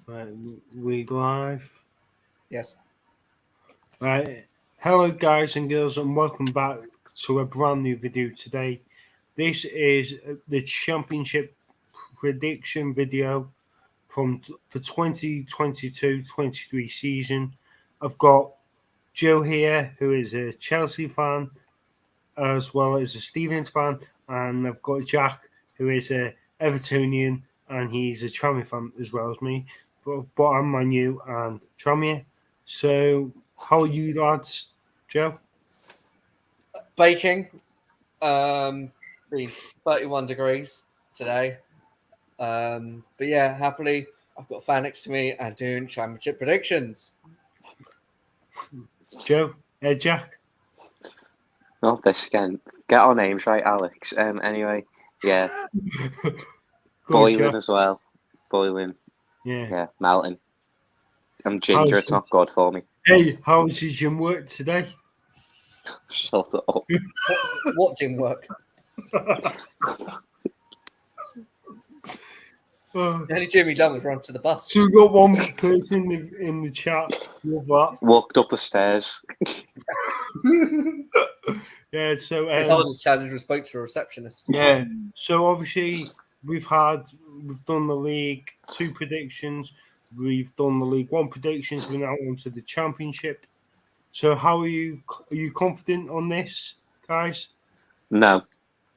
Right, we live. Yes. Right. Hello, guys and girls, and welcome back to a brand new video today. This is the championship prediction video from the 2022-23 season. I've got Joe here, who is a Chelsea fan, as well as a Stevens fan, and I've got Jack, who is a Evertonian, and he's a Tranmere fan as well as me. But I'm Manu and Tranmere. So, how are you lads, Joe? Baking. Been 31 degrees today. But yeah, happily, I've got a fan next to me and doing championship predictions. Joe? Jack? Not this again. Get our names right, Alex. Anyway, yeah. Boiling as well. Boiling. Yeah, melting. I'm ginger. It's not good for me. Hey, how was your gym work today? Shut up. What gym work? The only gym he done was run to the bus. So we got one person in the chat with that. Walked up the stairs. Yeah, so His hardest challenge was spoke to a receptionist. Yeah, so obviously we've done the League 2 predictions, we've done the League 1 predictions, we're now on to the Championship. So how are you confident on this, guys? No.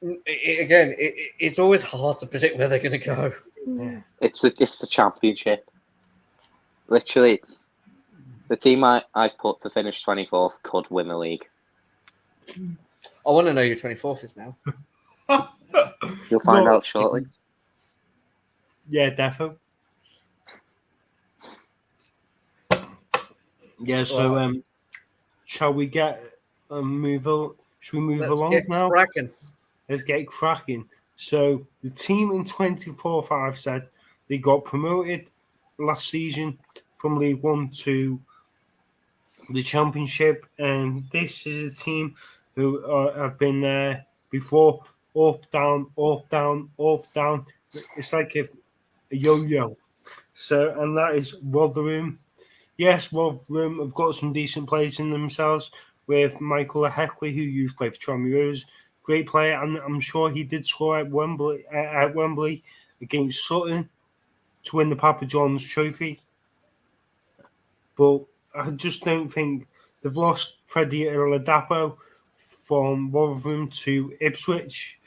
It's always hard to predict where they're going to go. Yeah. It's the Championship. Literally, the team I put to finish 24th could win the league. I want to know who 24th is now. You'll find out shortly. Yeah, defo. Yeah, so shall we get move on? Should we move along now? Cracking. Let's get cracking. So the team in 24-5 said they got promoted last season from League 1 to the Championship, and this is a team who have been there before. Up, down, up, down, up, down. It's like a yo-yo. So, and that is Rotherham. Yes, Rotherham have got some decent players in themselves with Michael Heckley, who used to play for Tranmere Rovers. Great player, and I'm sure he did score at Wembley against Sutton to win the Papa John's Trophy. But I just don't think they've lost Freddie Oladapo from Rotherham to Ipswich.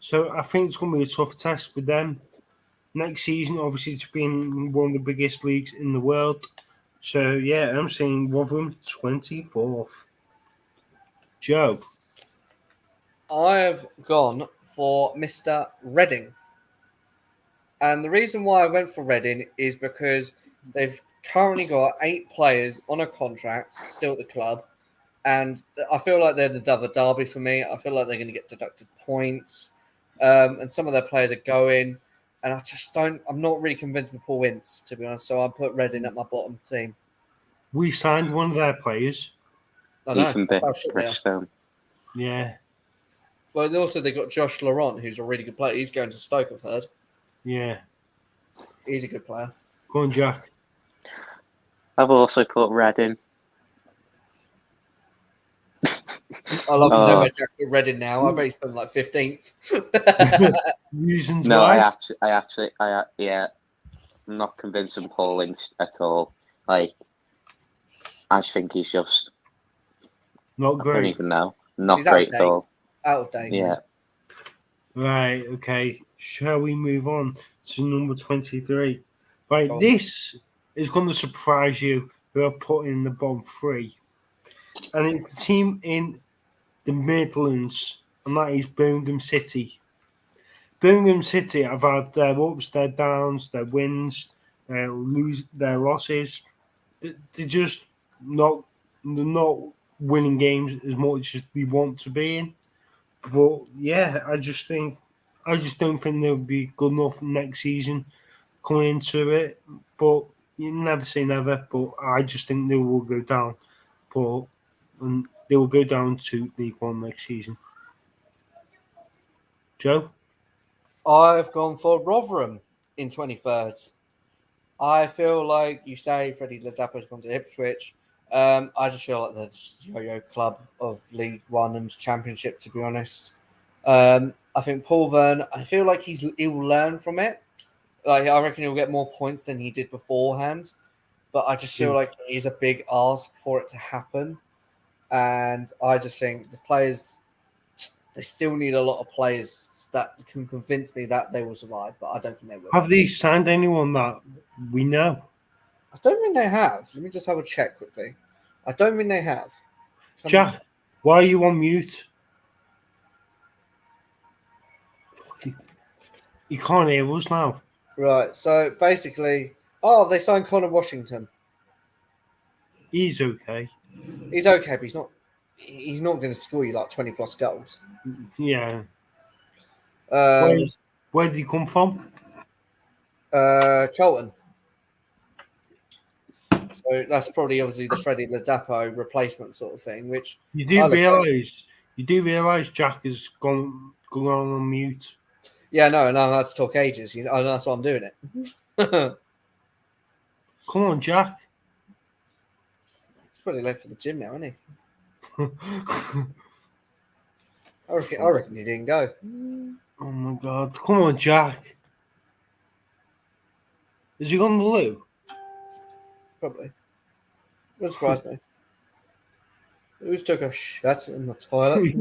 So I think it's going to be a tough test for them next season, obviously, to be in one of the biggest leagues in the world. So, yeah, I'm saying Rotherham 24th. Joe? I've gone for Mr. Reading. And the reason why I went for Reading is because they've currently got 8 players on a contract still at the club. And I feel like they're the derby for me. I feel like they're going to get deducted points. And some of their players are going. And I'm not really convinced with Paul Ince, to be honest. So I put Reading at my bottom team. We signed one of their players. I know. Ethan Brickstone. Yeah. Well, also they got Josh Laurent, who's a really good player. He's going to Stoke, I've heard. Yeah. He's a good player. Go on, Jack. I've also put Reading. I love to know where Jack put Reading now. I bet he's put like 15th. Reasons no, why? I'm not convincing Paul Ince at all. Like, I think he's just not great. I don't even know. Not great at all. Out of date. Yeah. Right, okay. Shall we move on to number 23? Right, this is going to surprise you who I've put in the bottom 3. And it's a team in the Midlands, and that is Birmingham City. Birmingham City have had their ups, their downs, their wins, their losses. They're just not winning games as much as they want to be in. But yeah, I just don't think they'll be good enough next season coming into it. But you never say never. But I just think they will go down. And they will go down to League One next season. Joe? I've gone for Rotherham in 23rd. I feel like you say Freddie Ladapo's gone to Ipswich. I just feel like they're just a yo-yo club of League One and Championship, to be honest. I think Paul Verne, I feel like he'll learn from it. Like I reckon he'll get more points than he did beforehand. But I just feel like it is a big ask for it to happen. And I just think the players, they still need a lot of players that can convince me that they will survive, but I don't think they will. Have they signed anyone that we know? I don't think they have. Let me just have a check quickly. I don't think they have. Jack, why are you on mute? You can't hear us now. Right, so basically, they signed Connor Washington. He's okay. He's okay, but he's not going to score you like 20 plus goals. Yeah. Um, Where did he come from? Charlton. So that's probably obviously the Freddie Ladapo replacement sort of thing, which You do realise Jack has gone on mute. yeah, no, and I had to talk ages, and that's why I'm doing it. Come on, Jack. It's pretty late for the gym now, isn't he? I reckon he didn't go. Oh my god. Come on, Jack. Has he gone to the loo? Probably. Wouldn't surprise me. Who's took a shit in the toilet?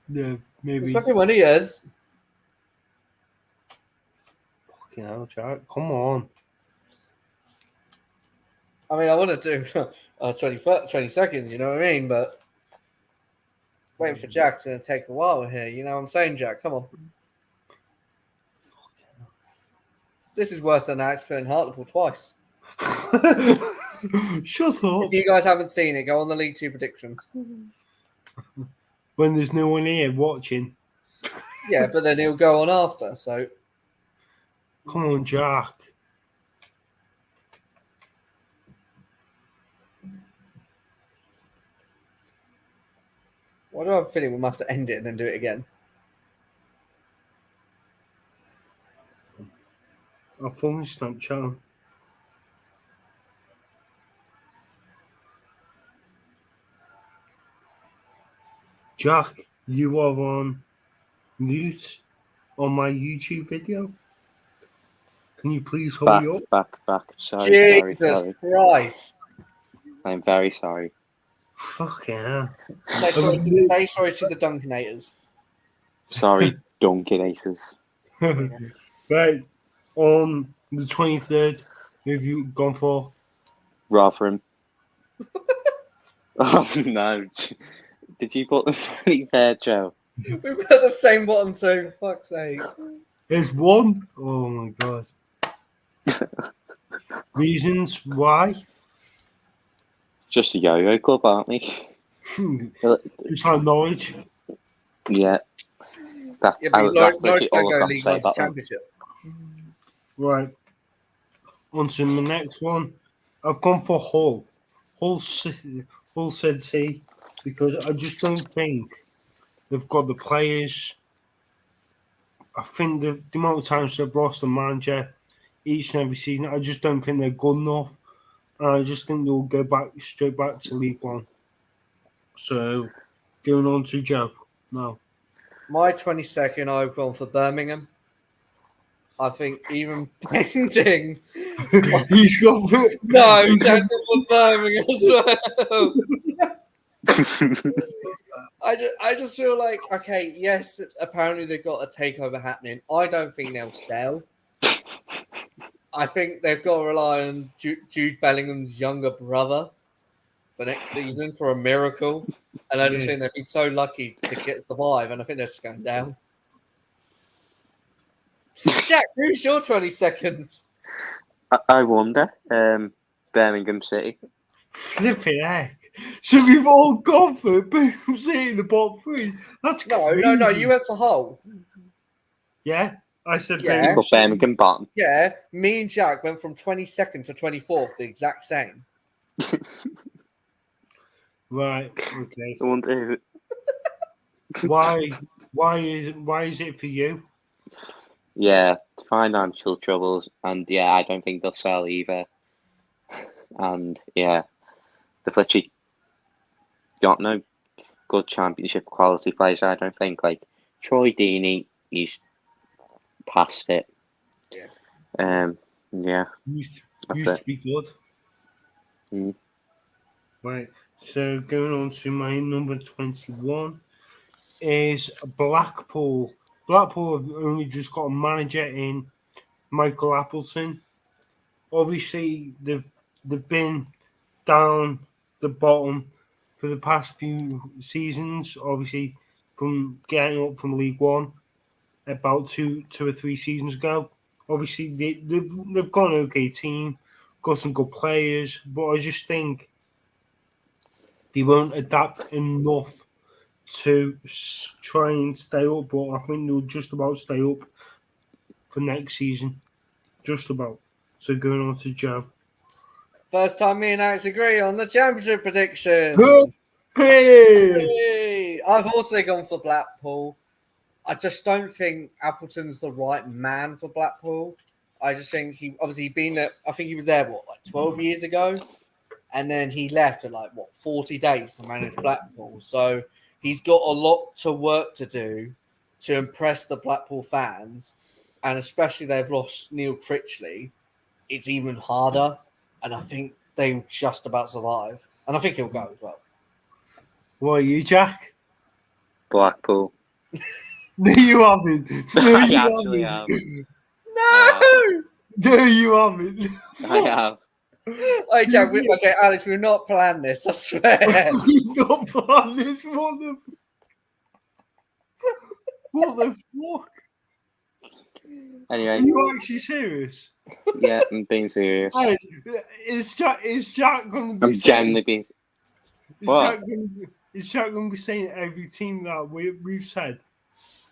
Yeah, maybe. It's fucking when he is. Fucking hell, Jack. Come on. I mean, I want to do 20 seconds, you know what I mean? But waiting for Jack's going to take a while here. You know what I'm saying, Jack? Come on. This is worse than Axe playing Hartlepool twice. Shut up. If you guys haven't seen it, go on the League 2 predictions. When there's no one here watching. Yeah, but then he'll go on after, so... Come on, Jack. Why do I have a feeling we might have to end it and then do it again? I'll phone Snapchat. Jack, you are on mute on my YouTube video. Can you please hurry up? Back. Sorry. Jesus Christ. I'm very sorry. Fucking hell. Say sorry to the Dunkinators. Sorry, Dunkinators. Right. On the 23rd, who have you gone for? Rotherham. Oh no. Did you put the 23rd, Joe? We put the same bottom two. Fuck's sake. There's one. Oh my god. Reasons why? Just a yo-yo club, aren't we? It's like Norwich. Yeah. That's Norwich literally don't all go I've got to League say One about them. Championship. Right. On to the next one. I've gone for Hull. Hull City, because I just don't think they've got the players. I think the amount of times they've lost a manager each and every season, I just don't think they're good enough. And I just think they'll go straight back to League One. So, going on to Joe now. My 22nd, I've gone for Birmingham. I think even pending. He's got. No, Jack's gone for Birmingham as well. I just feel like, okay, yes, apparently they've got a takeover happening. I don't think they'll sell. I think they've got to rely on Jude Bellingham's younger brother for next season for a miracle. And I just think they've been so lucky to survive, and I think they're just going down. Jack, who's your 20 seconds? I wonder. Birmingham City. Flipping heck. So we've all gone for Birmingham City in the bottom three. That's crazy. No, you went for Hull. Yeah, I said Yeah. You put Birmingham bottom. Yeah, me and Jack went from 22nd to 24th, the exact same. Right, okay. I wonder who. Why is it for you? Yeah, financial troubles, and yeah, I don't think they'll sell either. And yeah, they've literally got no good championship quality players. I don't think like Troy Deeney, he's past it. Yeah. Yeah, Used, that's used it. to be good. Mm. Right. So going on to my number 21 is Blackpool. Blackpool have only just got a manager in Michael Appleton. Obviously, they've been down the bottom for the past few seasons. Obviously, from getting up from League One about two or three seasons ago. Obviously, they've got an okay team, got some good players, but I just think they won't adapt enough to try and stay up. But I think they'll just about stay up for next season, just about. So going on to Joe. First time me and Alex agree on the championship prediction. Hey! Hey! I've also gone for Blackpool. I just don't think Appleton's the right man for Blackpool. I just think he obviously been there. I think he was there like 12 years ago, and then he left at 40 days to manage Blackpool. So he's got a lot to work to do to impress the Blackpool fans, and especially they've lost Neil Critchley. It's even harder, and I think they just about survive, and I think he'll go as well. What are you, Jack? Blackpool. No, you haven't. No, I you actually haven't. have. No. No, you haven't. I have. Hey, Jack. Okay, Alex, we've not planned this. I swear. You got planned this. What the fuck? Are Anyway, you actually serious? yeah, I'm being serious. Hey, is Jack going to be I'm saying? genuinely being. Is What? Jack going to be saying every team that we've said?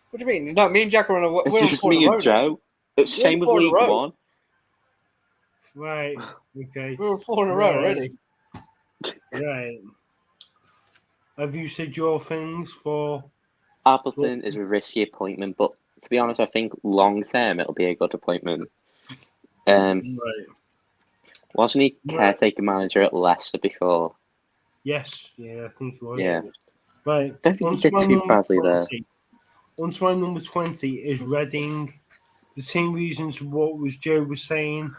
What do you mean? No, me and Jack are on a. It's We're on just 4 in me a row and now. Joe. It's We're same with 4 in a League row. One. Right. Okay. We're on 4 in a row Right. already. Right. Have you said your things for? Appleton is a risky appointment, but to be honest, I think long term it'll be a good appointment. Right. Wasn't he caretaker manager at Leicester before? Yes. Yeah, I think it was. Yeah. Right. Don't think he On to did my too number badly there. 20. On to my number 20 is Reading. The same reasons what was Joe was saying.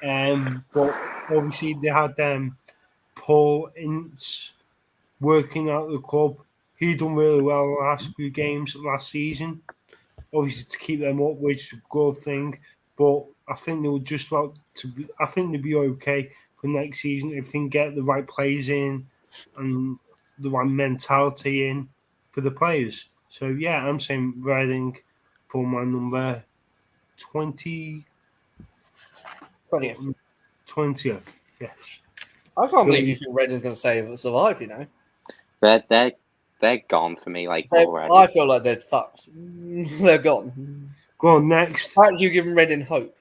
But obviously they had Paul Ince working out the club. He done really well the last few games last season. Obviously to keep them up, which is a good thing. But I think they were just about to be. I think they'll be okay for next season if they can get the right players in and the right mentality in for the players. So yeah, I'm saying Reading for my number 20. 20th. 20th, yes. I can't believe you think Reading's going to survive, you know. They're gone for me already. I feel like they're fucked. They're gone. Go on, next. How you giving Reading hope?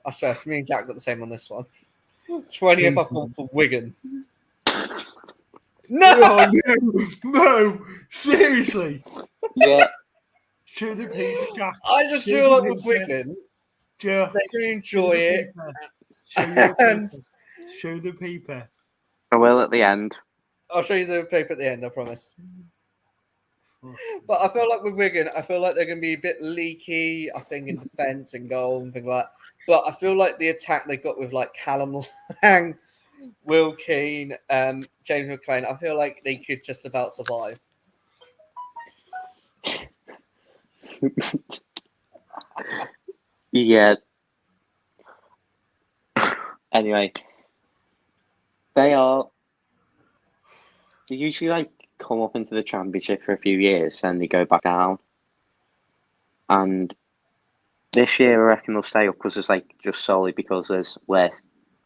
I swear, me and Jack got the same on this one. 20th, I've gone for Wigan. No! Oh, no, seriously. Yeah, Show the paper, Jack. I just feel like with Wigan, Joe, they can enjoy it. Show show the paper. I will at the end. I'll show you the paper at the end, I promise. But I feel like with Wigan, I feel like they're going to be a bit leaky, I think, in defence and goal and things like that. But I feel like the attack they've got with Callum Lang, Will Keane, James McLean, I feel like they could just about survive. Yeah. Anyway, they usually come up into the championship for a few years and they go back down. And this year I reckon they'll stay up because it's just solely because there's less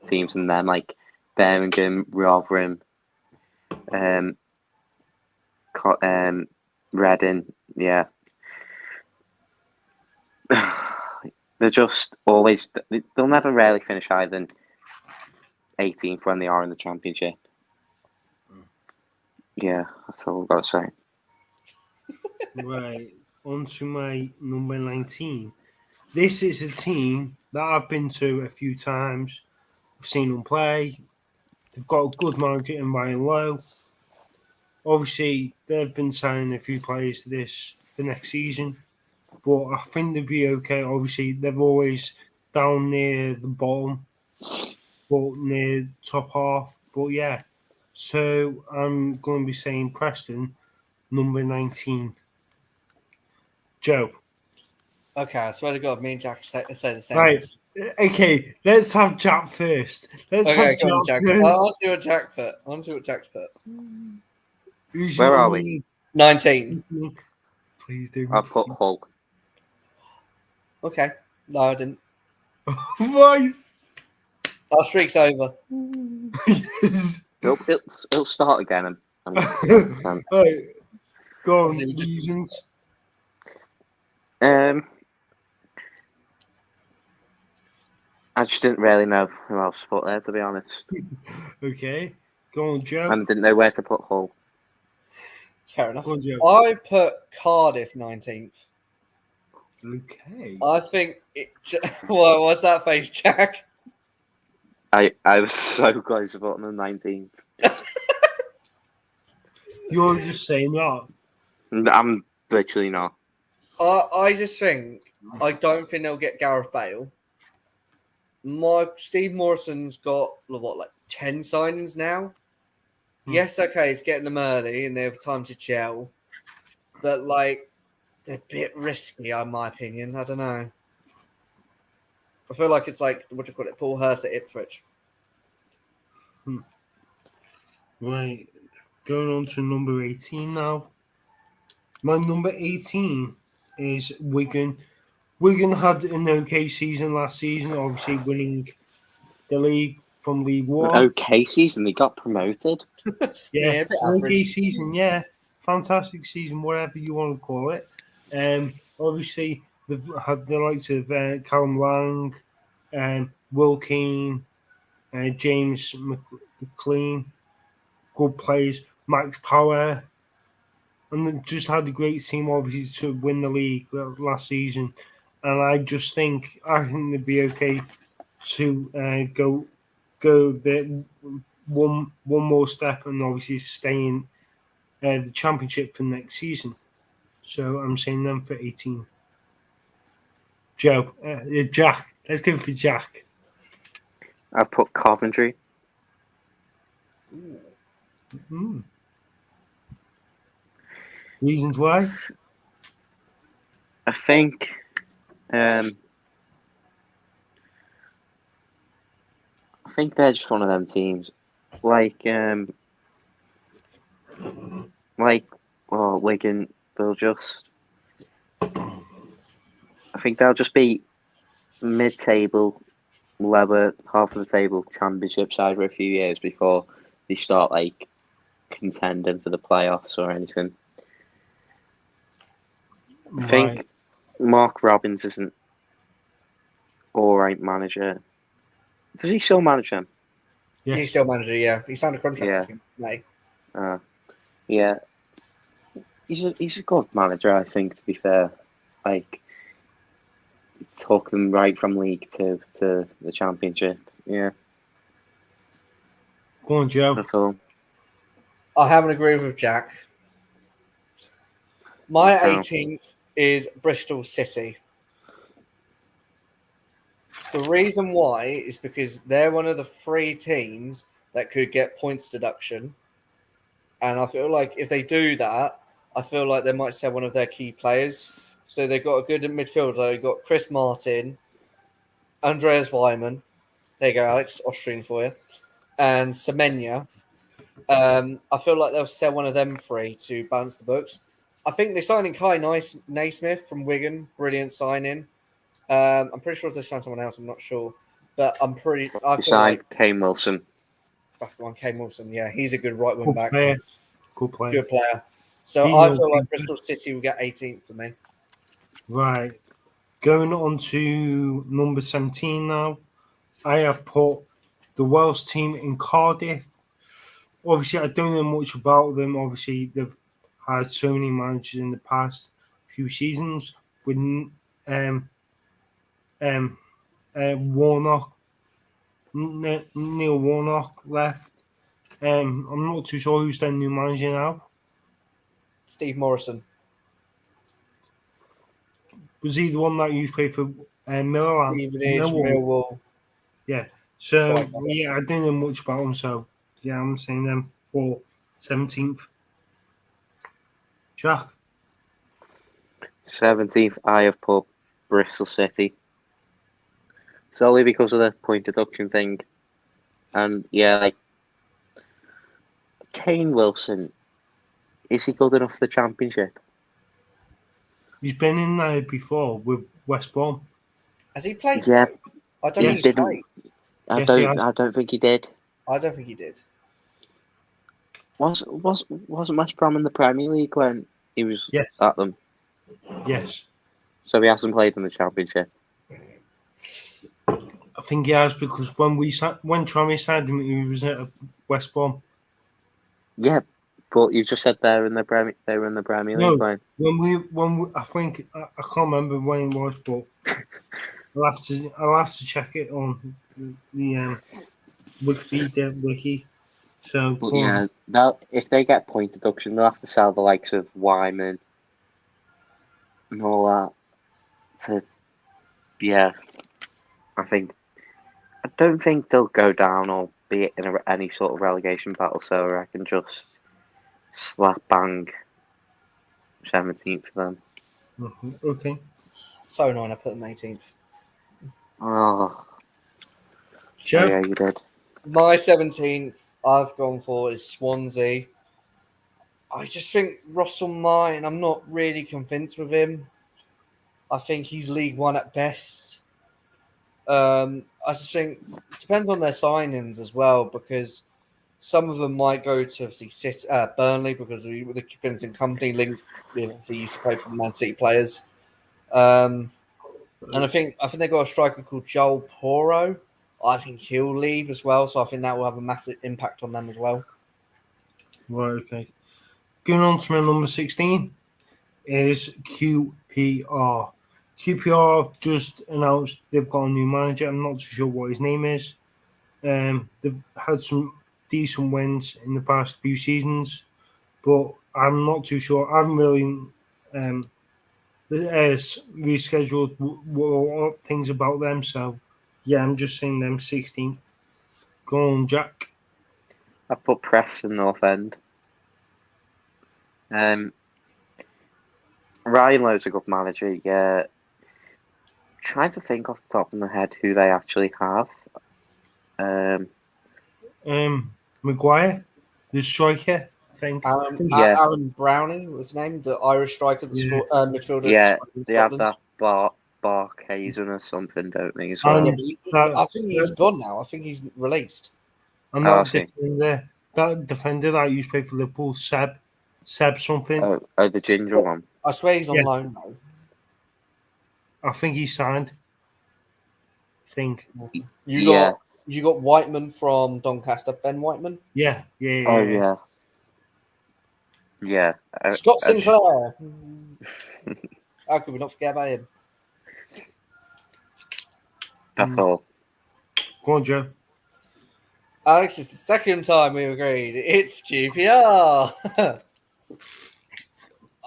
teams than them, like Birmingham, Rotherham, Reading, yeah. They're just always, they'll never really finish higher than 18th when they are in the championship. Yeah, that's all I've got to say. Right, on to my number 19. this is a team that I've been to a few times. I've seen them play. They've got a good manager in Ryan Lowe. Obviously, they've been signing a few players to this for next season, but I think they'll be okay. Obviously, they're always down near the bottom, but near top half. But yeah, so I'm going to be saying Preston, number 19. Joe. Okay, I swear to God, me and Jack say the same Right. answer. Okay, let's have Jack first. Let's Okay, have go on, Jack Jack. I first. want to see what Jack put. I want to see what Jack's put. Who's Where your are we? 19. Please do. I put Hull. Okay. No, I didn't. Why? Our streak's over. It'll start again. Right, go on, Obviously, we just- reasons. I just didn't really know who else to put there, to be honest, Okay, go on, Joe. and didn't know where to put Hull. Fair enough. Go on, Joe. I put Cardiff 19th. Okay. I think it. Well, what's that face, Jack? I was so close to putting them 19th. You're just saying that. I'm literally not. I just think I don't think they'll get Gareth Bale. Steve Morrison's got like 10 signings now. Yes, okay, it's getting them early and they have time to gel, but like they're a bit risky, in my opinion. I don't know. I feel like it's like what do you call it, Paul Hurst at Ipswich. Right, going on to number 18 now. My number 18 is Wigan. Wigan had an okay season last season, obviously winning the league from League One. Okay season, they got promoted. Yeah, a bit okay average. season, yeah. Fantastic season, whatever you want to call it. Obviously, they've had the likes of Callum Lang, Will Keane, James McLean, good players, Max Power, and they just had a great team, obviously, to win the league last season. And I think they'd be okay to go the one more step and obviously stay in the championship for next season. So I'm saying them for 18. Joe, Jack. Let's go for Jack. I put Coventry. Reasons why? I think they're just one of them teams, like Wigan. They'll just, I think they'll just be mid-table, lower half of the table championship side for a few years before they start like contending for the playoffs or anything. I think Mark Robbins is an alright manager. Does he still manage them? Yeah. He's still manager, yeah. He signed a contract Yeah. with him, mate. Yeah. He's a good manager, I think, to be fair. Like, took them right from League to the Championship. Yeah, Go on, Joe. that's all. I haven't agreed with Jack. My Okay. 18th is Bristol City. The reason why is because they're one of the 3 teams that could get points deduction. And I feel like if they do that, I feel like they might sell one of their key players. So they've got a good midfielder. They've got Chris Martin, Andreas Weimann. There you go, Alex. Austrian for you. And Semenya. I feel like they'll sell one of them 3 to balance the books. I think they're signing Kai Naismith from Wigan. Brilliant signing. I'm pretty sure they signed someone else. I'm not sure. But I He feel signed like Kane Wilson. that's the one, Kane Wilson. Yeah, he's a good right wing Good back. player. Good player. Good player. So He I knows feel like people. Bristol City will get 18th for me. Right. Going on to number 17 now. I have put the Welsh team in Cardiff. Obviously, I don't know much about them. Obviously, they've had so many managers in the past few seasons. With Warnock, Neil Warnock left. I'm not too sure who's their new manager now. Steve Morrison. Was he the one that used to play for Millwall? Stevenage, Millwall. Yeah. So Striker. yeah, I don't know much about them. So yeah, I'm saying them for 17th. Jack. 17th, I have put Bristol City. Solely because of the point deduction thing. And yeah, like Kane Wilson, is he good enough for the Championship? He's been in there before with West Brom. Has he played? Yeah, there? I don't he think he's didn't. played. I Yes, he don't. has. I don't think he did. I don't think he did. Wasn't West Brom in the Premier League when he was Yes. at them? Yes. So he hasn't played in the Championship. I think he has because when Trommy signed him, he was at West Brom. Yeah, but you just said they were in the Premier No. League when. When we I think I can't remember when it was, but I'll have to check it on the Wikipedia wiki. So, But go on. yeah, if they get point deduction, they'll have to sell the likes of Wyman and all that. To yeah, I don't think they'll go down or be in any sort of relegation battle. So I can just slap bang 17th for them. Okay. So annoying. I put him 18th. Oh, Joe? yeah, you did. My 17th I've gone for is Swansea. I just think Russell Martin, I'm not really convinced with him. I think he's League One at best. I just think it depends on their signings as well, because some of them might go to obviously Burnley because with the Vincent Company linked, he used to play for the Man City players. And I think they got a striker called Joel Porro. I think he'll leave as well, so I think that will have a massive impact on them as well. Right, okay. Going on to my number 16 is QPR. QPR have just announced they've got a new manager. I'm not too sure what his name is. They've had some decent wins in the past few seasons, but I'm not too sure. I haven't really rescheduled things about them, so yeah, I'm just saying them 16. Go on, Jack. I've put Preston North End. Ryan Lowe's a good manager. Yeah, trying to think off the top of my head who they actually have. Maguire, the striker, I think. Yeah. Alan Brownie was his name, the Irish striker, the midfielder. Yeah, in they have Scotland. that Barkhazen or something, don't they? As Oh, well? yeah. I think he's gone now. I think he's released. And Oh, I that see. defender that used to play for Liverpool, Seb something. Oh, the ginger one. I swear he's on Yeah. loan now. I think he signed. I think. You got Whiteman from Doncaster, Ben Whiteman. Yeah. Oh yeah. Yeah. Scott Sinclair. How could we not forget about him? That's all. Go on, Joe. Alex, it's the second time we agreed. It's QPR.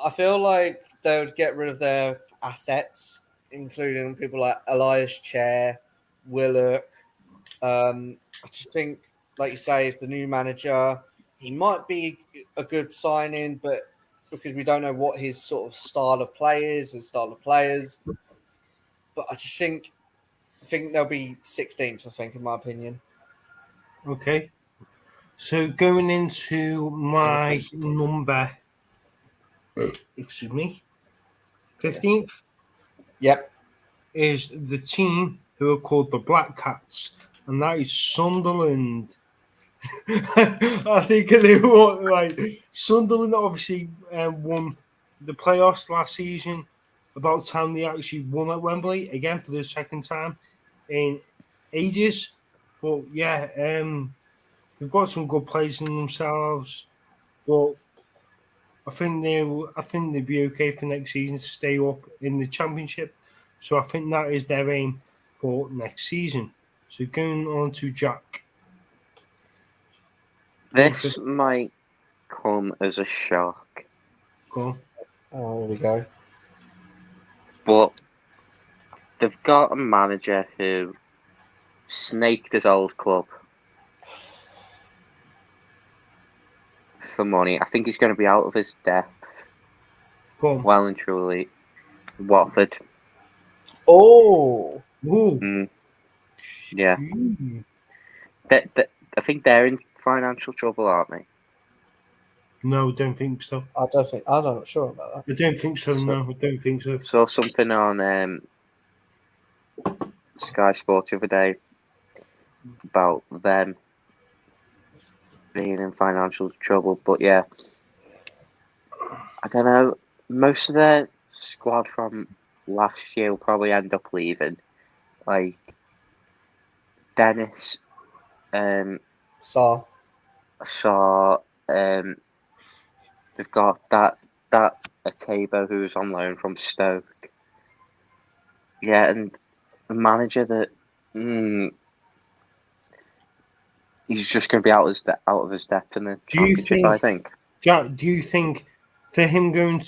I feel like they would get rid of their assets, including people like Elias Chair, Willock. I just think, like you say, it's the new manager. He might be a good signing, but because we don't know what his sort of style of play is, his style of players. But I just think they'll be 16th, I think, in my opinion. Okay. So going into my number, 15th. Yep. Is the team who are called the Black Cats, and that is Sunderland. I think they won. Like Sunderland, obviously won the playoffs last season. About time they actually won at Wembley again for the second time in ages. But yeah, they've got some good players in themselves. But I think they'd be okay for next season to stay up in the Championship. So I think that is their aim for next season. So going on to Jack. This might come as a shock, Go on. Oh, here we go. but they've got a manager who snaked his old club for money. I think he's going to be out of his depth Go on. well and truly. Watford. Oh, Ooh. Yeah. Ooh. I think they're in financial trouble, aren't they? No, don't think so. I'm not sure about that. I don't think so. No, I don't think so. Saw something on Sky Sports the other day about them being in financial trouble. But yeah, I don't know. Most of their squad from last year will probably end up leaving. Like Dennis, So, saw they've got that Atebo who's on loan from Stoke. Yeah, and the manager that he's just going to be out of his depth in the Do you championship. I think- think. Jack, do you think for him going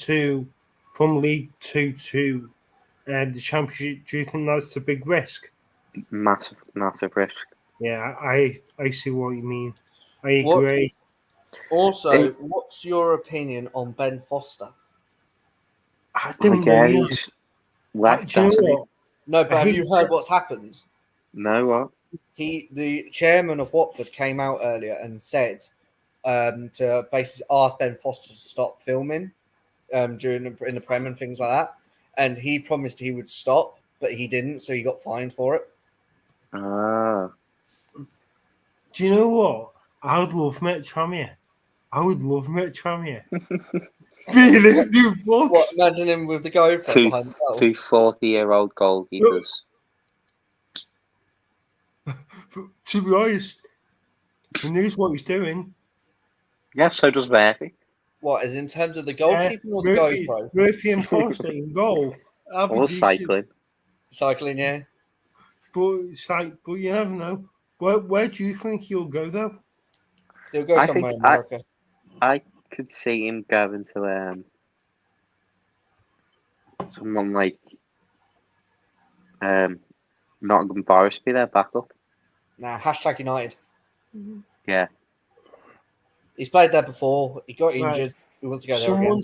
from League Two to the Championship, do you think that's a big risk? Massive risk. Yeah, I see what you mean. I What- agree. also, what's your opinion on Ben Foster? I don't Yeah, know. he's left. Do you hasn't know he? what? No, but I have hate you to- heard what's happened? No, what? The chairman of Watford came out earlier and said to basically ask Ben Foster to stop filming in the Prem and things like that, and he promised he would stop, but he didn't, so he got fined for it. Ah, Do you know what? I would love Met Tramier. I would love Met Tramier. Being a new box. What? Imagine him with the GoPro two behind the goal. 40-year-old goalkeepers. To be honest, he knows what he's doing. Yeah, so does Murphy. What? Is in terms of the goalkeeping or the Murphy, GoPro? Murphy and Foster in goal. That'd be Or decent. cycling. Cycling, yeah. But it's like, but you never know. Where do you think he'll go though? He'll go I somewhere think in America. I could see him going to someone like Nottingham Forest, be their backup. Nah, hashtag United. Yeah. He's played there before. He got Right. injured. He wants to go there again.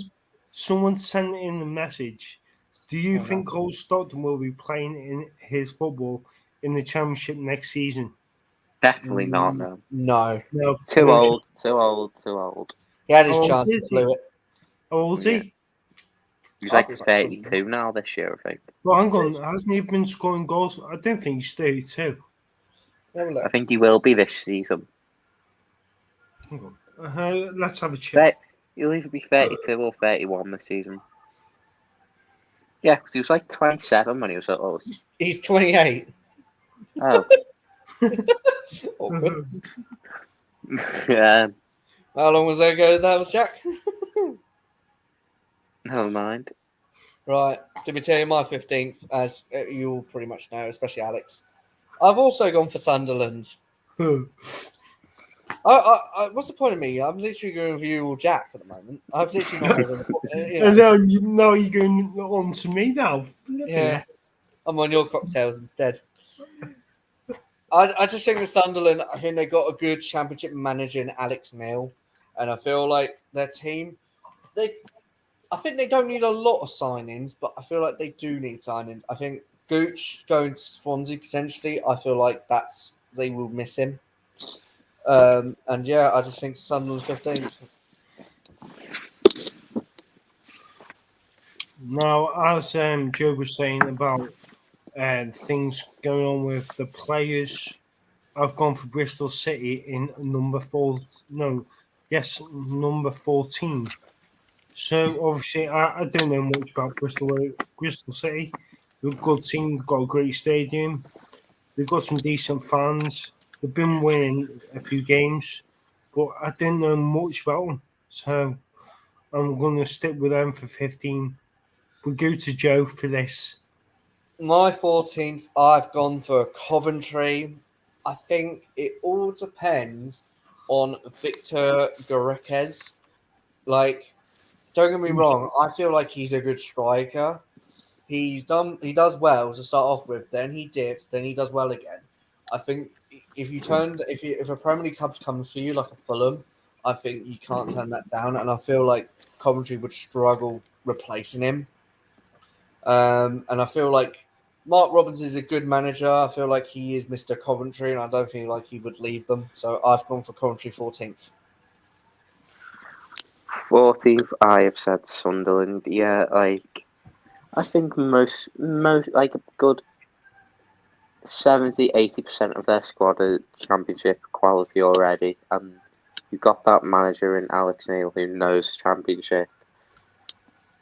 Someone sent in a message. Do you Oh, no. think Cole Stockton will be playing in his football in the Championship next season? Definitely not, no. No. No. Too no. old. He had his Oh, chance, is but blew it. How old is Yeah. he? He's I like think it's 32 now this year, I think. Well, hang on. Hasn't he been scoring goals? I don't think he's 32. Have a look. I think he will be this season. Hang on. Let's have a check. He'll either be 32 or 31 this season. Yeah, because he was like 27 when he was at us. He's 28. Oh, Awkward. yeah. How long was that ago that was, Jack? Never mind. Right. Did we tell you my 15th? As you all pretty much know, especially Alex. I've also gone for Sunderland. What's the point of me? I'm literally going to review all Jack at the moment. I've literally not. And now you're going on to me now. Yeah. I'm on your cocktails instead. I just think with Sunderland, I think they got a good championship manager in Alex Neil, and I feel like their team, I think they don't need a lot of signings, but I feel like they do need signings. I think Gooch going to Swansea potentially. I feel like they will miss him. And yeah, I just think Sunderland 15th. Now, as Joe was saying about things going on with the players, I've gone for Bristol City in number 14. So obviously, I don't know much about Bristol City. They're a good team. They've got a great stadium. They've got some decent fans. They've been winning a few games, but I don't know much about them. So I'm going to stick with them for 15. We go to Joe for this. My 14th, I've gone for Coventry. I think it all depends on Victor Gorekes. Like, don't get me wrong, I feel like he's a good striker. He does well to start off with, then he dips, then he does well again. I think if a Premier League club comes for you like a Fulham, I think you can't turn that down, and I feel like Coventry would struggle replacing him. And I feel like Mark Robbins is a good manager. I feel like he is Mr. Coventry, and I don't feel like he would leave them. So I've gone for Coventry 14th. 14th, I have said Sunderland. Yeah, like I think most like a good 70-80% of their squad are championship quality already, and you've got that manager in Alex Neil who knows championship.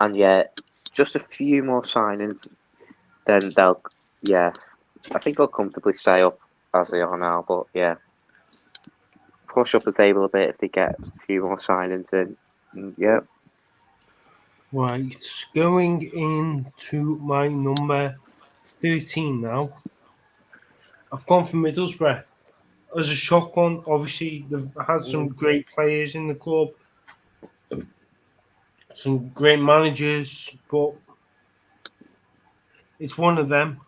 And yeah, just a few more signings, then I think they'll comfortably stay up as they are now. But yeah, push up the table a bit if they get a few more signings in. Yeah. Right, going into my number 13 now. I've gone for Middlesbrough. As a shock one, obviously, they've had some great players in the club, some great managers, but it's one of them.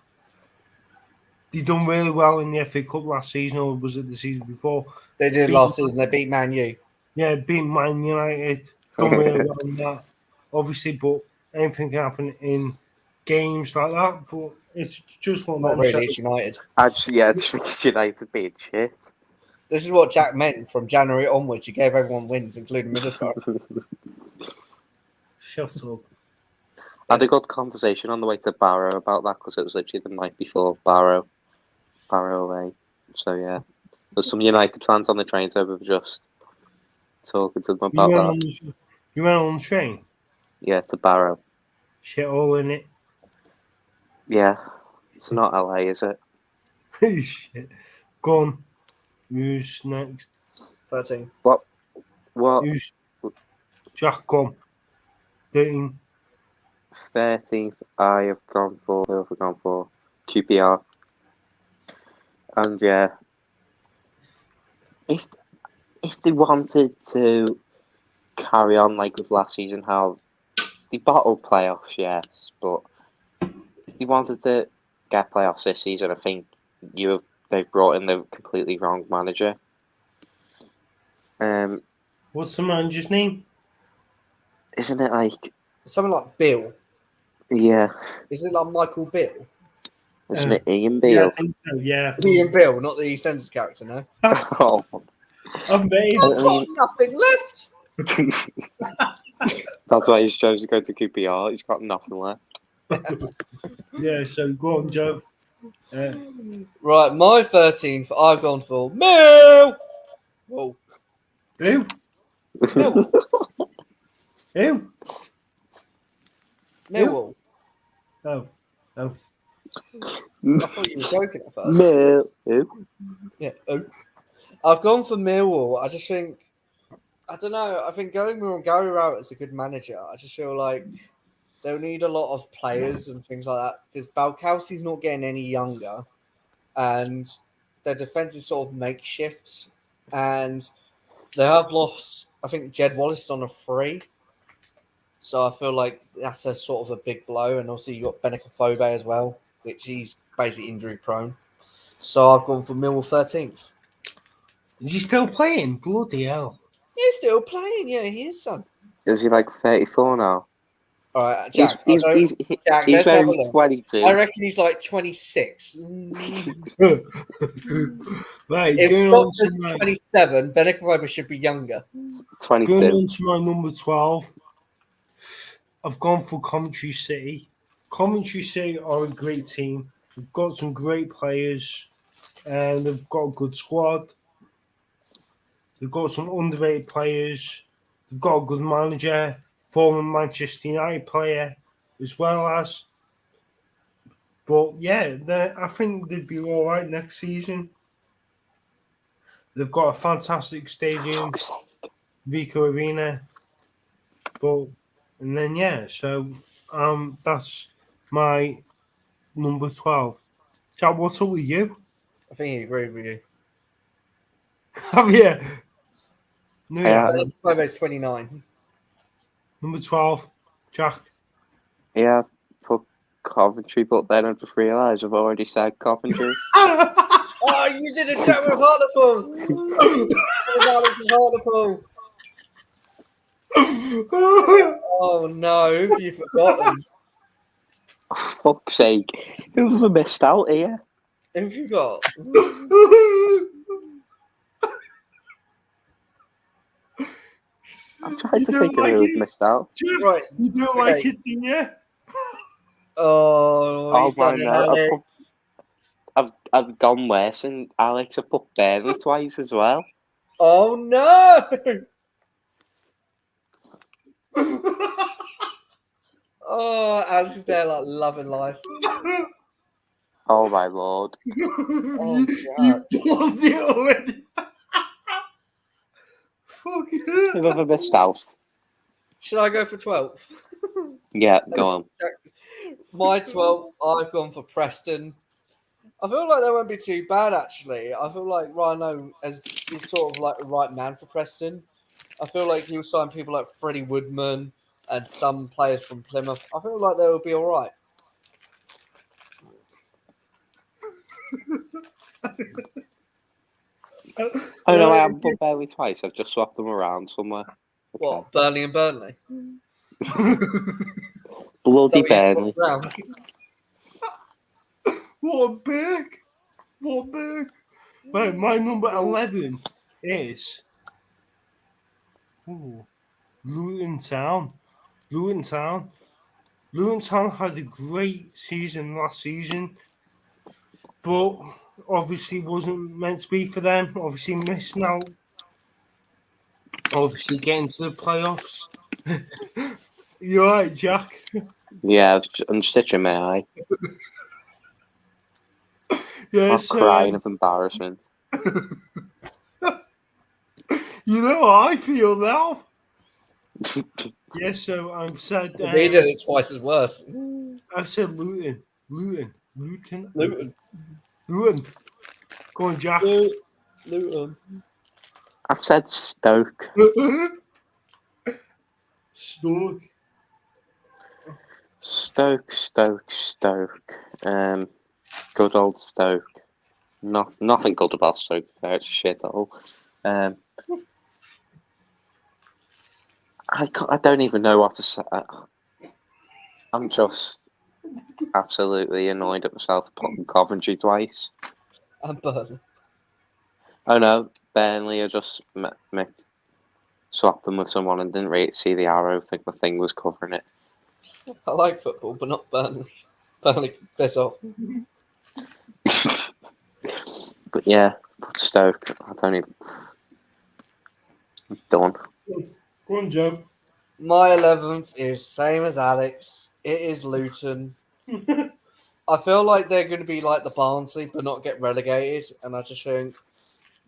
They done really well in the FA Cup last season, or was it the season before? They did last season. They beat Man U. Yeah, beat Man United. Done really well in that, obviously, but anything can happen in games like that. But it's just one of Not them. really. So, It's United. I just think it's United being shit. This is what Jack meant from January onwards. He gave everyone wins, including Middlesbrough. shut up. I had a good conversation on the way to Barrow about that because it was literally the night before Barrow away. So yeah, there's some United fans on the train, so we were just talking to them You about went, that. you went on the train? Yeah, to Barrow. Shit all in it. Yeah, it's not LA, is it? Shit. Go on. Who's next? 13. What? Who's Jack? Come. 13. 13th, I have gone for. Who have I gone for? QPR. And yeah, if they wanted to carry on like with last season, how they bottled playoffs, yes, but if they wanted to get playoffs this season, I think they've brought in the completely wrong manager. What's the manager's name? Isn't it like Something like Bill. yeah? Is it like Michael Bill? Isn't it Ian Yeah, Beale? I think so. Yeah. Ian Bill, not the EastEnders character, no. Oh, I've met him. I've got nothing left. that's why he's chosen to go to QPR. He's got nothing left. Yeah, so go on, Joe. Right, my 13th, I've gone for Mill. Whoa. Who? Mill. Who? Millwall. Oh. I thought you were joking at first. Who? Yeah. Oh. I've gone for Millwall. I just think, I don't know. I think Gary Rowett is a good manager. I just feel like they'll need a lot of players and things like that because Balkowski's not getting any younger, and their defense is sort of makeshift, and they have lost. I think Jed Wallace is on a free, so I feel like that's a sort of a big blow. And also you got Benica Fobe as well, which he's basically injury prone. So I've gone for Millwall 13th. Is he still playing? Bloody hell. He's still playing, yeah, he is, son. Is he like 34 now? All right, Jack. He's Jack, he's let's have a only look. 22. I reckon he's like 26. Right, If going on to Stockton's my, 27, Benica should be younger. going 22. on to my number 12, I've gone for Coventry City. Coventry City are a great team. They've got some great players, and they've got a good squad. They've got some underrated players. They've got a good manager, former Manchester United player, as well as. But yeah, I think they'd be all right next season. They've got a fantastic stadium, Vico Arena. But and then yeah, so that's my number 12. Jack, what's up with you? I think he agreed with you. Have you? No, Yeah. Clover's 29. Number 12, Jack. Yeah, put Coventry, but then I just realised I've already said Coventry. Oh, you did a chat with Hartlepool. Hartlepool. Oh no, who have you forgotten? Oh, fuck's sake. Who have I missed out here? Who have you got? I'm trying You to don't think of like who it? I've missed out. Jack, Right. you don't Okay. like it, didn't you? Oh, he's Oh, done it, no, Alex. I've gone worse, and Alex have put Burnley twice as well. Oh no! Oh, Alex is there like loving life. Oh my lord. Oh, you God. blocked it already. Fucking hell. Who have I missed out? Should I go for 12th? Yeah, go on. My 12th, I've gone for Preston. I feel like they won't be too bad, actually. I feel like Rhino is sort of like the right man for Preston. I feel like he'll sign people like Freddie Woodman and some players from Plymouth. I feel like they will be all right. Oh no, I haven't put Burnley twice. I've just swapped them around somewhere. Okay. What, Burnley and Burnley? Bloody Is that Burnley. what you swapped around? What a big. What a big. Right, my number 11 is Luton Town. Luton Town. Luton Town had a great season last season, but obviously wasn't meant to be for them. Obviously missing out. Obviously getting to the playoffs. You alright, Jack? Yeah, I'm stitching my eye. Yeah, I'm so, crying of embarrassment. you know how I feel now. Yeah, so I've said He did it twice as worse. I've said Luton. Luton. Luton. Luton. Luton. Go on, Jack. Luton. I said Stoke. Stoke. Stoke. Good old Stoke. Nothing good about Stoke. It's a shithole. I don't even know what to say. I'm just absolutely annoyed at myself for putting Coventry twice. And Burnley. Oh no, Burnley. I just swapped them with someone and didn't really see the arrow. I think my thing was covering it. I like football, but not Burnley. Burnley, piss off. But yeah, put Stoke. I don't even. I'm done. Go on, Joe. My 11th is same as Alex. It is Luton. I feel like they're going to be like the Barnsley, but not get relegated. And I just think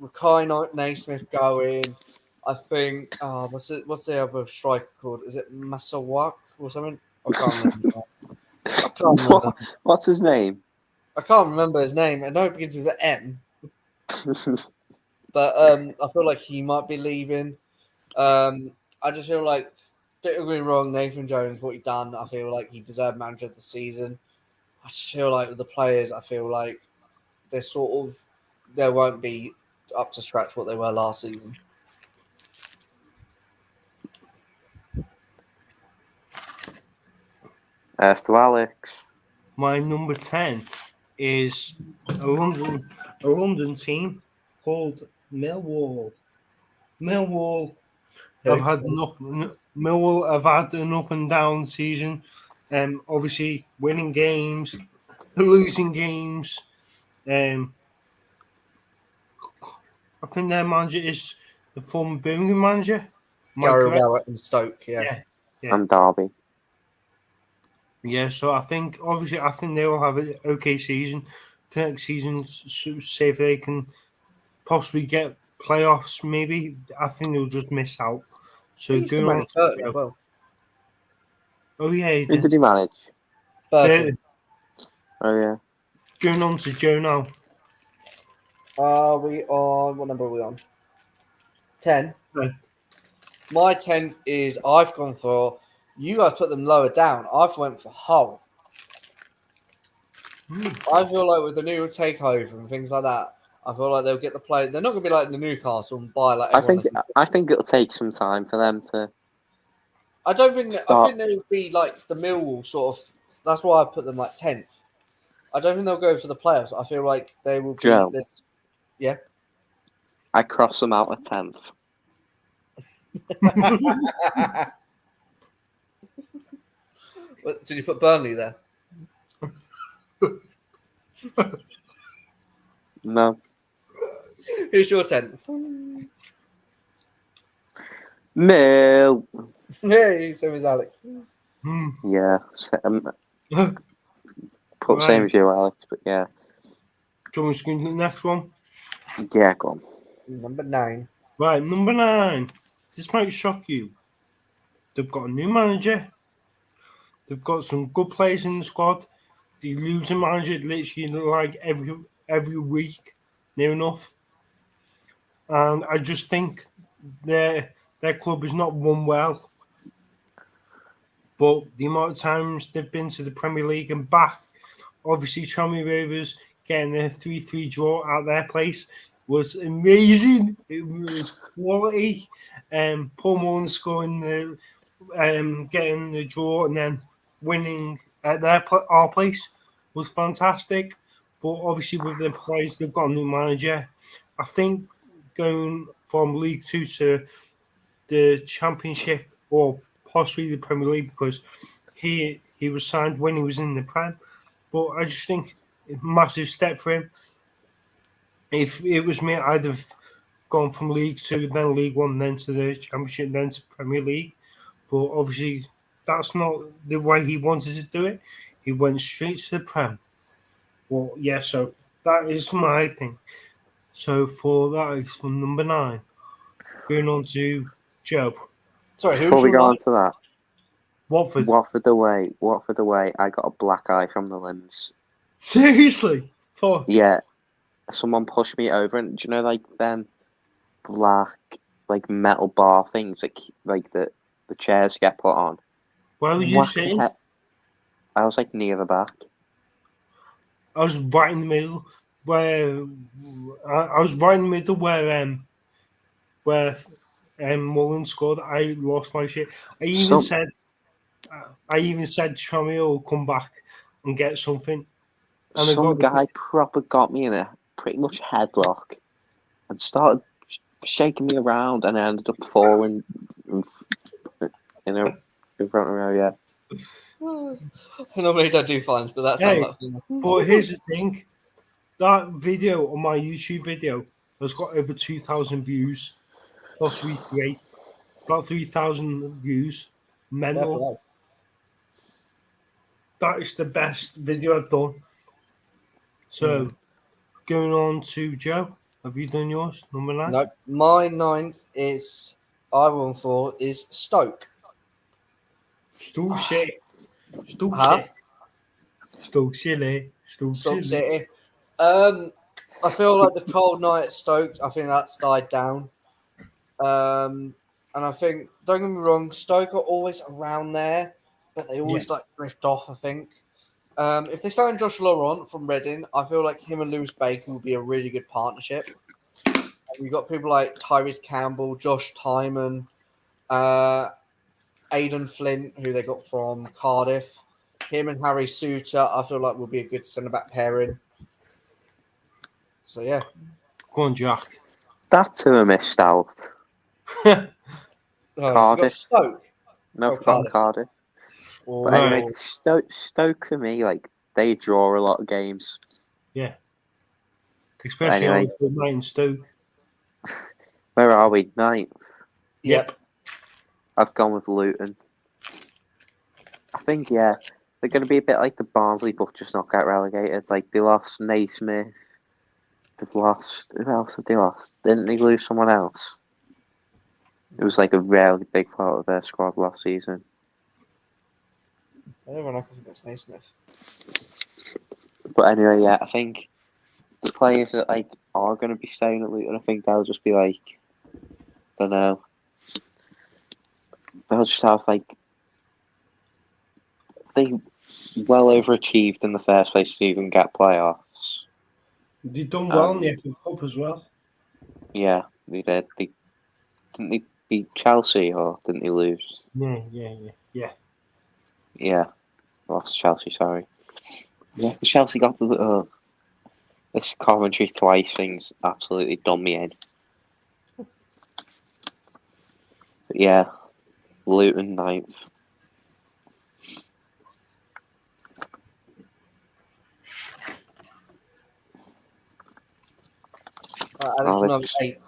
with Kai Naismith going, I think what's the other striker called? Is it Masawak or something? I can't remember. What's his name? I can't remember his name. I know it begins with an M, but I feel like he might be leaving. I just feel like, don't get me wrong, Nathan Jones, what he done, I feel like he deserved manager of the season. I just feel like with the players, I feel like they won't be up to scratch what they were last season. As to Alex. My number 10 is a London team called Millwall. Millwall have had an up and down season. Obviously winning games, losing games. I think their manager is the former Birmingham manager. Gary Rowett and Stoke, yeah. And Derby. Yeah, so I think they will have an okay season for next season. See if they can possibly get playoffs. Maybe I think they'll just miss out. So He's still managed Burton as well. Oh yeah, he Who did. did he manage? Burton. Oh yeah. Going on to Joe now. Are we on? What number are we on? 10. Right. My 10th is I've gone for. You guys put them lower down. I've went for Hull. I feel like with the new takeover and things like that, I feel like they'll get the play. They're not going to be like the Newcastle and buy like I everyone. think it'll take some time for them to I don't think. I start. think they'll be like the Millwall sort of. That's why I put them like 10th. I don't think they'll go for the playoffs. I feel like they will be Joe. this. Yeah. I cross them out at 10th. What, did you put Burnley there? No. Who's your 10th? Mill. Hey, same as Alex. Hmm. Yeah. Put Right. same as you, Alex. But yeah. Do you want me to go to the next one? Yeah, go on. Number 9. Right, number 9. This might shock you. They've got a new manager. They've got some good players in the squad. They lose a manager literally like every week, near enough. And I just think their club is not run well. But the amount of times they've been to the Premier League and back, obviously Tranmere Rovers getting a 3-3 draw at their place was amazing. It was quality. Paul Mullen scoring the getting the draw and then winning at our place was fantastic. But obviously with the players, they've got a new manager. I think going from League Two to the Championship or possibly the Premier League because he was signed when he was in the Prem. But I just think a massive step for him. If it was me, I'd have gone from League Two, then League One, then to the Championship, then to Premier League. But obviously, that's not the way he wanted to do it. He went straight to the Prem. Well, yeah, so that is my thing. So for that, it's from number 9. Going on to Joe. Sorry, Before who's we your go 9? on to that, Watford. Watford away, I got a black eye from the lens. Seriously? Fuck. Yeah, someone pushed me over, and do you know like them black like metal bar things like the chairs get put on? Where were you Whacked sitting? the I was like near the back. I was right in the middle where I was right in the middle where Mullen scored. I lost my shit. I even said Tranmere will come back and get something. And they Some got guy proper got me in a pretty much headlock and started shaking me around, and I ended up falling in front of me. Yeah. I normally don't do fines, but that sounded like fun. But here's the thing: that video on my YouTube video has got over 2,000 views. Plus 338, about 3,000 views. Mental. That is the best video I've done. So, going on to Joe. Have you done yours? Number 9? No, my 9th is I won for is Stoke. Stoke City. Stoke Huh? City. Stoke City. Stoke Stoke City. City. I feel like the cold night at Stoke, I think that's died down. And I think, don't get me wrong, Stoke are always around there, but they always like drift off, I think. If they sign Josh Laurent from Reading, I feel like him and Lewis Bacon would be a really good partnership. You've got people like Tyrese Campbell, Josh Timon, Aidan Flint, who they got from Cardiff. Him and Harry Suter, I feel like will be a good centre-back pairing. So, yeah. Go on, Jack. That two are missed out. Oh, Cardiff. Stoke. No, Cardiff. Cardiff. Oh, But anyway, Stoke for me, like they draw a lot of games. Yeah. Especially Anyway. on the night in Stoke. Where are we? 9th. Yep. I've gone with Luton. I think, yeah, they're going to be a bit like the Barnsley, but just not get relegated. Like, they lost Naismith. They've lost... Who else have they lost? Didn't they lose someone else? It was like a really big part of their squad last season. Everyone I can think it's Naismith. But anyway, yeah, I think the players that like are going to be staying at Luton, I think they'll just be like, don't know, they'll just have like they well overachieved in the first place to even get playoffs. They've done well in the Um, FA Cup as well. Yeah, they did. Didn't they beat Chelsea or didn't they lose? Yeah. Yeah, lost Chelsea. Sorry. Yeah, 'cause Chelsea got the this commentary twice thing's absolutely done me in. But yeah, Luton ninth. Alex, number Alex, 8.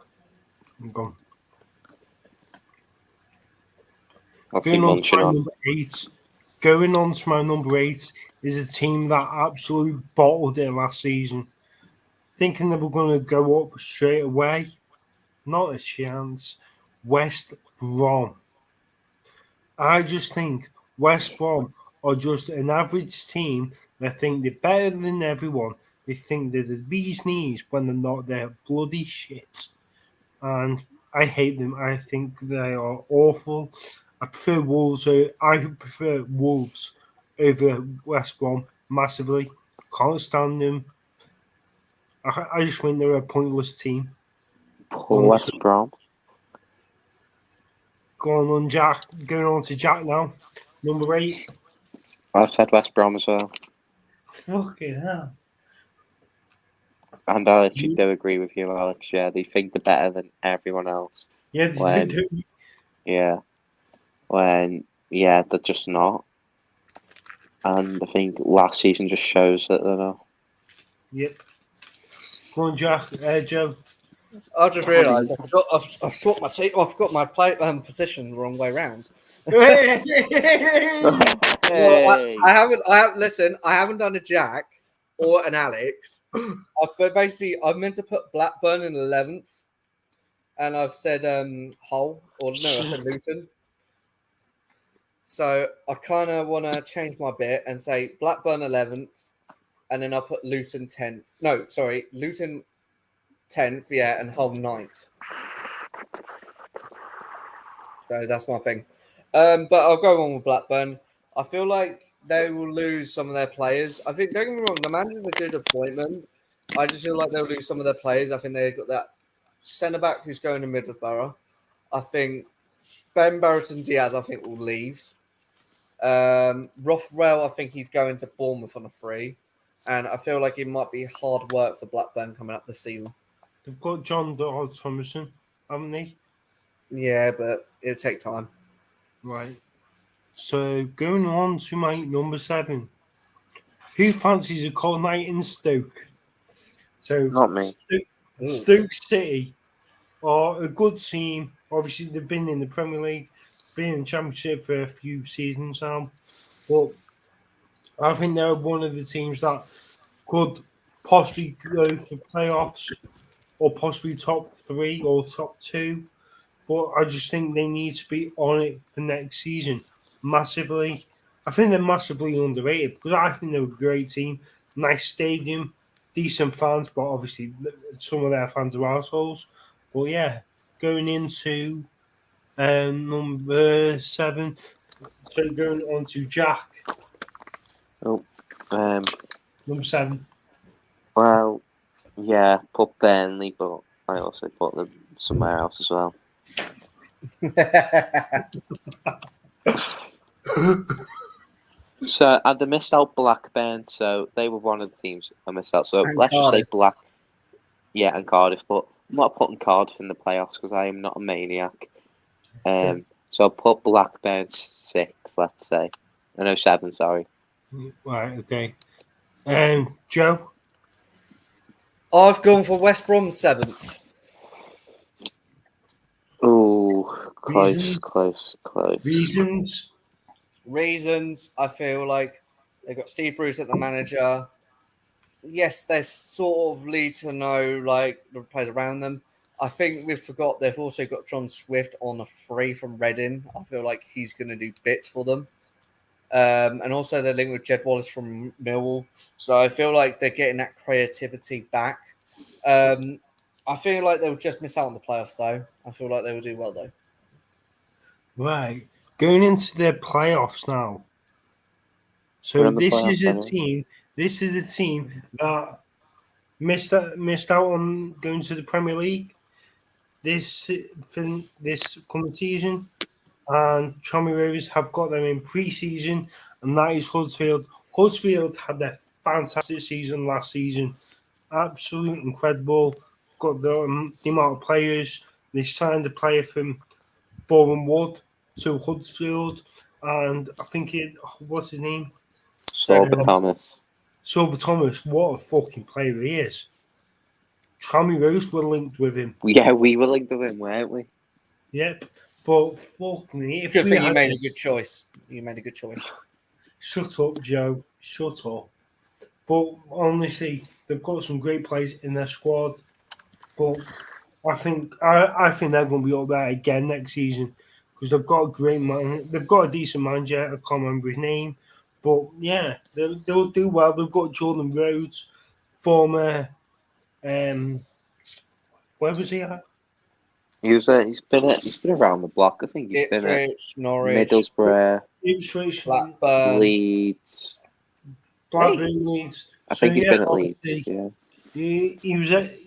I'm gone. what's he Going on to munching my on? number 8. Going on to my number 8 is a team that absolutely bottled it last season. Thinking they were going to go up straight away. Not a chance. West Brom. I just think West Brom are just an average team. They think they're better than everyone. They think they're the bee's knees when they're not. They're bloody shit. And I hate them. I think they are awful. I prefer Wolves. I prefer Wolves over West Brom massively. Can't stand them. I just think they're a pointless team. Poor West Brom. Going on, Jack. Going on to Jack now. Number 8. I've said West Brom as well, Fucking hell. and I actually do agree with you, Alex. Yeah, they think they're better than everyone else. Yeah, When yeah, they're just not. And I think last season just shows that they're not. Yep. Go on, Jack. Joe. I just realised I forgot. I've swapped my team. I've got my position the wrong way round. Hey! Well, I haven't. Listen. I haven't done a Jack or an Alex. I've meant to put Blackburn in 11th, and I've said Hull or no, I said Luton. So I kind of want to change my bit and say Blackburn 11th, and then I'll put Luton 10th. No, sorry, Luton 10th, yeah, and Hull 9th. So that's my thing. But I'll go on with Blackburn. I feel like they will lose some of their players. I think, don't get me wrong, the manager's a good appointment. I just feel like they'll lose some of their players. I think they've got that centre back who's going to Middlesbrough. I think Ben Brereton Diaz, I think, will leave. Rothwell, I think he's going to Bournemouth on a free. And I feel like it might be hard work for Blackburn coming up this season. They've got John Dodd Thomason, haven't they? Yeah, but it'll take time. Right. So going on to my number 7. Who fancies a cold night in Stoke? So Not me. Stoke City are a good team. Obviously, they've been in the Premier League, been in the Championship for a few seasons now. But I think they're one of the teams that could possibly go for playoffs or possibly top 3 or top 2. But I just think they need to be on it for next season massively. I think they're massively underrated because I think they're a great team, nice stadium, decent fans, but obviously some of their fans are assholes. But yeah, going into number 7, so going on to Jack, Oh, number 7. well, yeah, put Burnley, but I also put them somewhere else as well. So I missed out Blackburn, so they were one of the teams I missed out. So And let's just say Cardiff. and Cardiff, but I'm not putting Cardiff in the playoffs because I am not a maniac. So I'll put Blackburn 6th, let's say. No, 7, sorry. Right, okay. Joe? I've gone for West Brom 7th. Oh, Reasons? close. Reasons, I feel like they've got Steve Bruce at the manager. Yes, they sort of lead to know like the players around them. I think we forgot they've also got John Swift on a free from Reading. I feel like he's going to do bits for them. And also they're linked with Jed Wallace from Millwall. So I feel like they're getting that creativity back. I feel like they'll just miss out on the playoffs, though. I feel like they will do well, though. Right. Going into their playoffs now. They're So in the this playoffs, is a aren't they? team. This is a team that missed out on going to the Premier League this coming season, and Tranmere Rovers have got them in pre-season, and that is Huddersfield. Huddersfield had a fantastic season last season, absolutely incredible. Got the amount of players. They signed a player from Boreham Wood to Huddersfield, and I think what's his name? Sorba Um, Thomas. Silver Thomas. What a fucking player he is. Tranmere Rovers were linked with him. Yeah, we were linked with him, weren't we? Yep. But fuck me, if Good we thing you had made a good choice. You made a good choice. shut up, Joe. Shut up. But honestly, they've got some great players in their squad. But I think they're going to be up there again next season because they've got a great man. They've got a decent manager. I can't remember his name, but yeah, they'll do well. They've got Jordan Rhodes, former where was he at? He's been around the block. I think he's been at Ipswich, Norwich, Middlesbrough, Ipswich, Blackburn. Leeds. Blackburn, Leeds. I So think he's yeah, been at Leeds. obviously Yeah.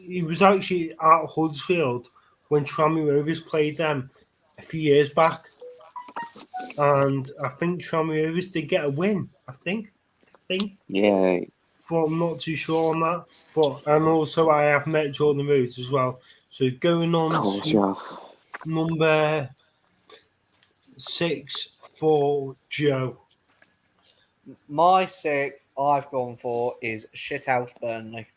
he was actually at Huddersfield when Tranmere Rovers played them a few years back, and I think Tranmere Rovers did get a win. I think, Yeah. but I'm not too sure on that. But and also I have met Jordan Rhodes as well. So going Of on course, to yeah. number 6 for Joe. My sixth I've gone for is Shithouse Burnley.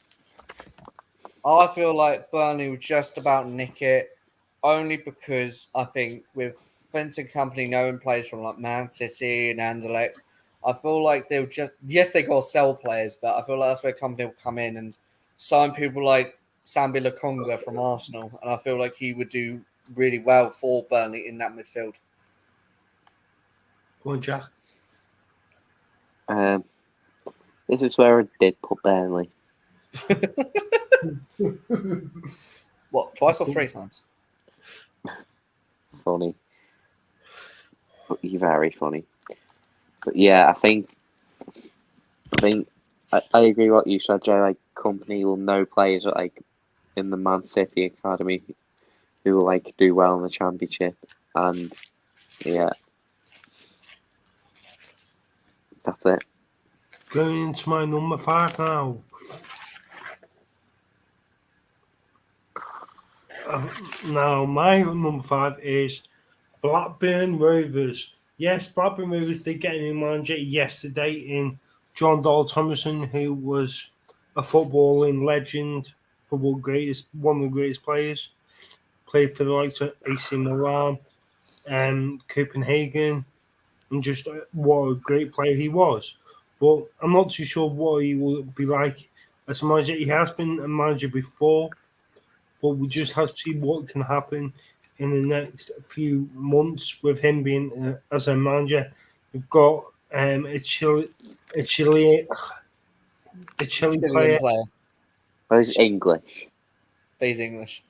I feel like Burnley will just about nick it, only because I think with Fencing Company knowing players from like Man City and Anderlecht, I feel like they'll just they got to sell players, but I feel like that's where Company will come in and sign people like Sambi Lokonga from Arsenal, and I feel like he would do really well for Burnley in that midfield. Go on, Jack. This is where I did put Burnley. What, twice or three times? Funny. But you're very funny. But yeah, I think I agree what you said, Joe. Like, Company will know players like in the Man City academy who will like do well in the Championship, and yeah, that's it. Going into my number 5 now. Now, my number 5 is Blackburn Rovers. Yes, Blackburn Rovers did get a new manager yesterday in John Dahl Thomason, who was a footballing legend, one of the greatest players. Played for the likes of AC Milan and Copenhagen, and just what a great player he was. But I'm not too sure what he will be like as a manager. He has been a manager before, but we just have to see what can happen in the next few months with him being as a manager. We've got a Chile Chilean player. player. Well, he's English. He's English.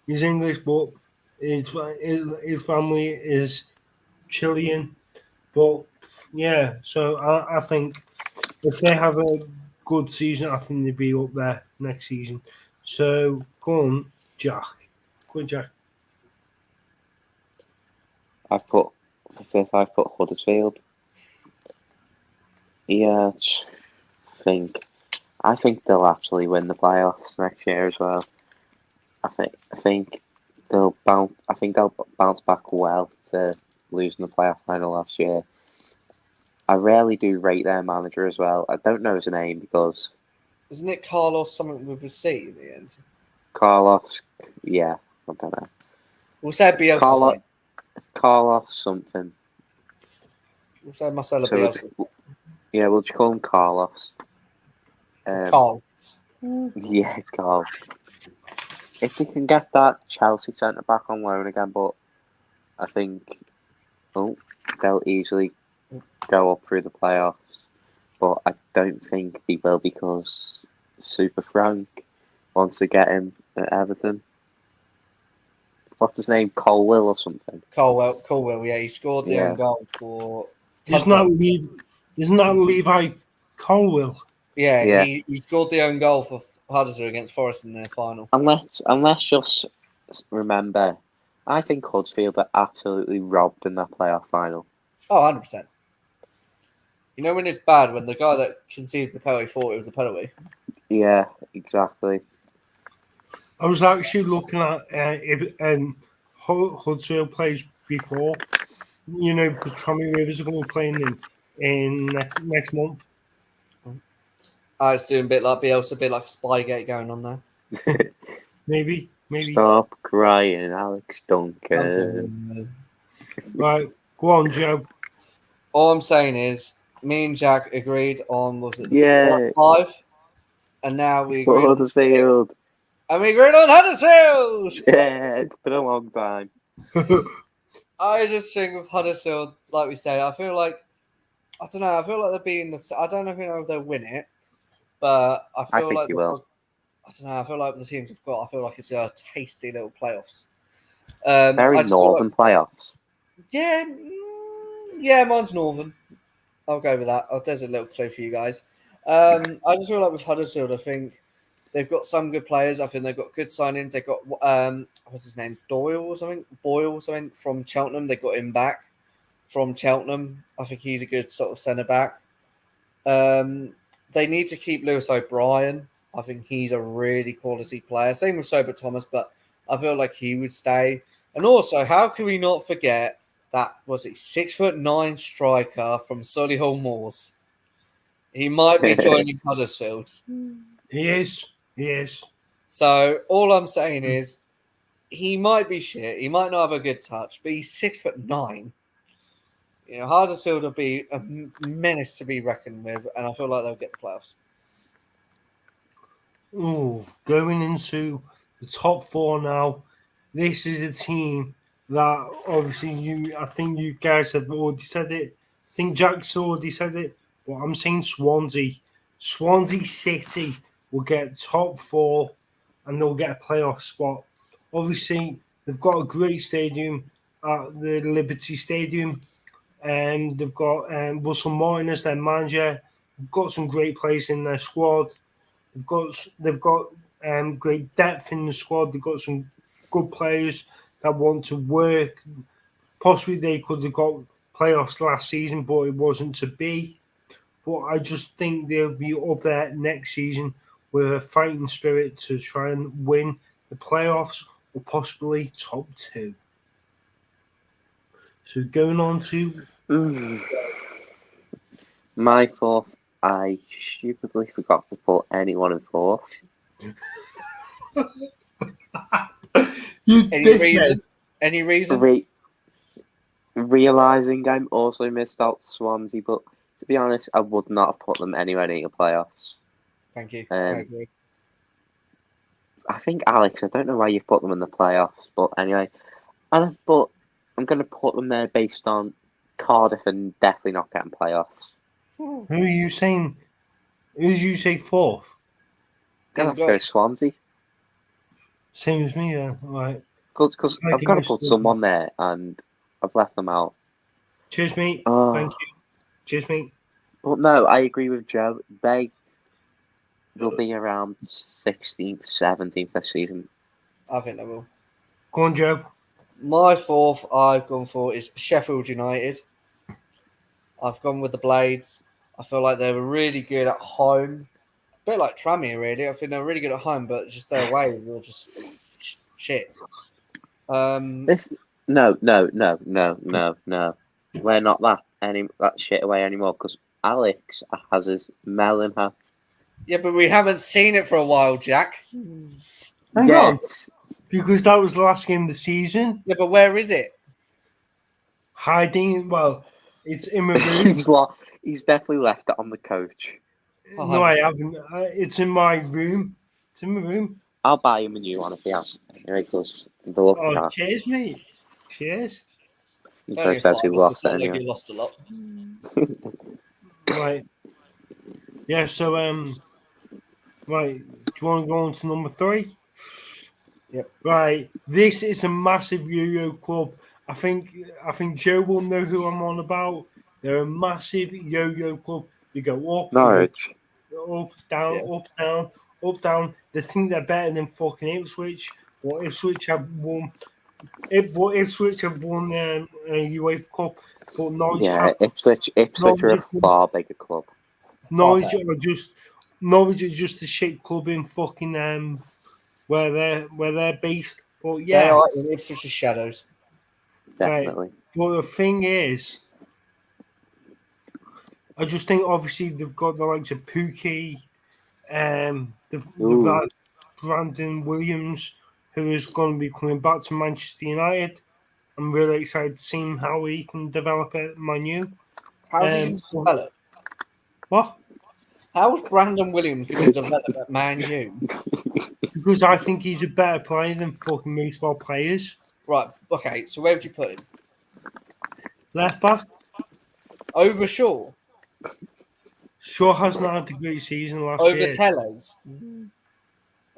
He's English, but his family is Chilean. But yeah, so I think if they have a good season, I think they'd be up there next season. So go on, Jack. Go on, Jack. For fifth, I've put Huddersfield. Yeah, I think they'll actually win the playoffs next year as well. I think they'll bounce back well to losing the playoff final last year. I rarely do rate their manager as well. I don't know his name because Isn't it Carlos something with a C in the end? Carlos. Yeah, I don't know. We'll say Bielsa's Carlos. name. Carlos something. We'll say Marcelo So Bielsa. we'll just call him Carlos. Carl. Yeah, Carl. If we can get that Chelsea centre back on loan again, but I think they'll easily go up through the playoffs, but I don't think they will because Super Frank wants to get him at Everton. What's his name? Colwell or something? Colwell, yeah, he scored the Yeah. own goal for. Isn't that Levi Colwill? Yeah, Yeah. he scored the own goal for Huddersfield against Forest in their final. And let's just remember, I think Huddersfield are absolutely robbed in that playoff final. Oh, 100%. You know when it's bad when the guy that conceded the penalty thought it was a penalty. Yeah, exactly. I was actually looking at Huddersfield plays before. You know, the Tranmere Rovers are going to be playing in next month. It's doing a bit like Bielsa, a bit like Spygate going on there. Maybe. Stop crying, Alex Duncan. Okay. Right, go on, Joe. All I'm saying is, me and Jack agreed on Yeah. 5, and now we agreed on 6. Huddersfield. And we agreed on Huddersfield. Yeah, it's been a long time. I just think with Huddersfield, like we say, I feel like they'll be in the. I don't know if they'll win it, but I feel think like you will. I don't know. I feel like the teams we've got. I feel like it's a tasty little playoffs. Very I just feel northern playoffs. Yeah, mine's Northern. I'll go with that. There's a little clue for you guys. I just feel like with Huddersfield, I think they've got some good players. I think they've got good signings. They've got what's his name, Boyle or something from Cheltenham. They got him back from Cheltenham. I think he's a good sort of centre back. They need to keep Lewis O'Brien. I think he's a really quality player. Same with Sobert Thomas, but I feel like he would stay. And also, how can we not forget that 6'9" striker from Solihull Moors? He might be joining Huddersfield. He is. So all I'm saying is, he might be shit. He might not have a good touch, but he's 6'9". You know, Huddersfield will be a menace to be reckoned with, and I feel like they'll get the playoffs. Oh, going into the top 4 now. This is a team that obviously I think you guys have already said it. I think Jack's already said it. But I'm saying Swansea. Swansea City will get top 4 and they'll get a playoff spot. Obviously, they've got a great stadium at the Liberty Stadium. And they've got Russell Martin as their manager. They've got some great players in their squad. They've got great depth in the squad. They've got some good players that want to work. Possibly they could have got playoffs last season, but it wasn't to be. But I just think they'll be up there next season with a fighting spirit to try and win the playoffs or possibly top 2. So going on to my 4th, I stupidly forgot to put anyone in 4th. Any reason? Realizing I also missed out Swansea, but to be honest, I would not have put them anywhere near the playoffs. Thank you. I agree. I think Alex, I don't know why you've put them in the playoffs, but anyway, I'm going to put them there based on Cardiff and definitely not getting playoffs. who are you saying? Who did you say 4th? Gonna have to go Swansea. Same as me then, right? Because I've got to put someone there, and I've left them out. Cheers, mate. Oh. Thank you. Cheers, mate. But no, I agree with Joe. They will be around 16th, 17th this season. I think they will. Go on, Joe. My 4th I've gone for is Sheffield United. I've gone with the Blades. I feel like they were really good at home. A bit like Tranmere, really. I think they're really good at home, but just their way were just shit. No. We're not that shit away anymore because Alex has his melon hat. Yeah, but we haven't seen it for a while, Jack. Hang on. Because that was the last game of the season. Yeah, but where is it? Hiding. Well, it's in my room. He's definitely left it on the couch. No, I haven't. It's in my room. It's in my room. I'll buy him a new one if he has. Because the look of cheers, mate. Cheers. He says he lost it anyway. You lost a lot. Right. Yeah. So right. Do you want to go on to number 3? Yep. Right. This is a massive yo-yo club. I think Joe will know who I'm on about. They're a massive yo-yo club. They go up, Norwich. up, down, Yeah. up, down, up, down. They think they're better than fucking Ipswich. But Ipswich have won. Ipswich have won a UEFA Cup. But Norwich Yeah, have. Ipswich are a far bigger club. Norwich are just a shit club in fucking where they're based. But They yeah, are in Ipswich's shadows. Definitely. But the thing is, I just think obviously they've got the likes of Pookie, they've Ooh. had Brandon Williams, who is going to be coming back to Manchester United. I'm really excited to see how he can develop at Man U. How's he going to develop? What? How's Brandon Williams going to develop at Man U? Because I think he's a better player than fucking most of our players. Right. Okay. So where would you put him? Left back. Over Shaw? Shaw hasn't had a great season last Over year. Tellers?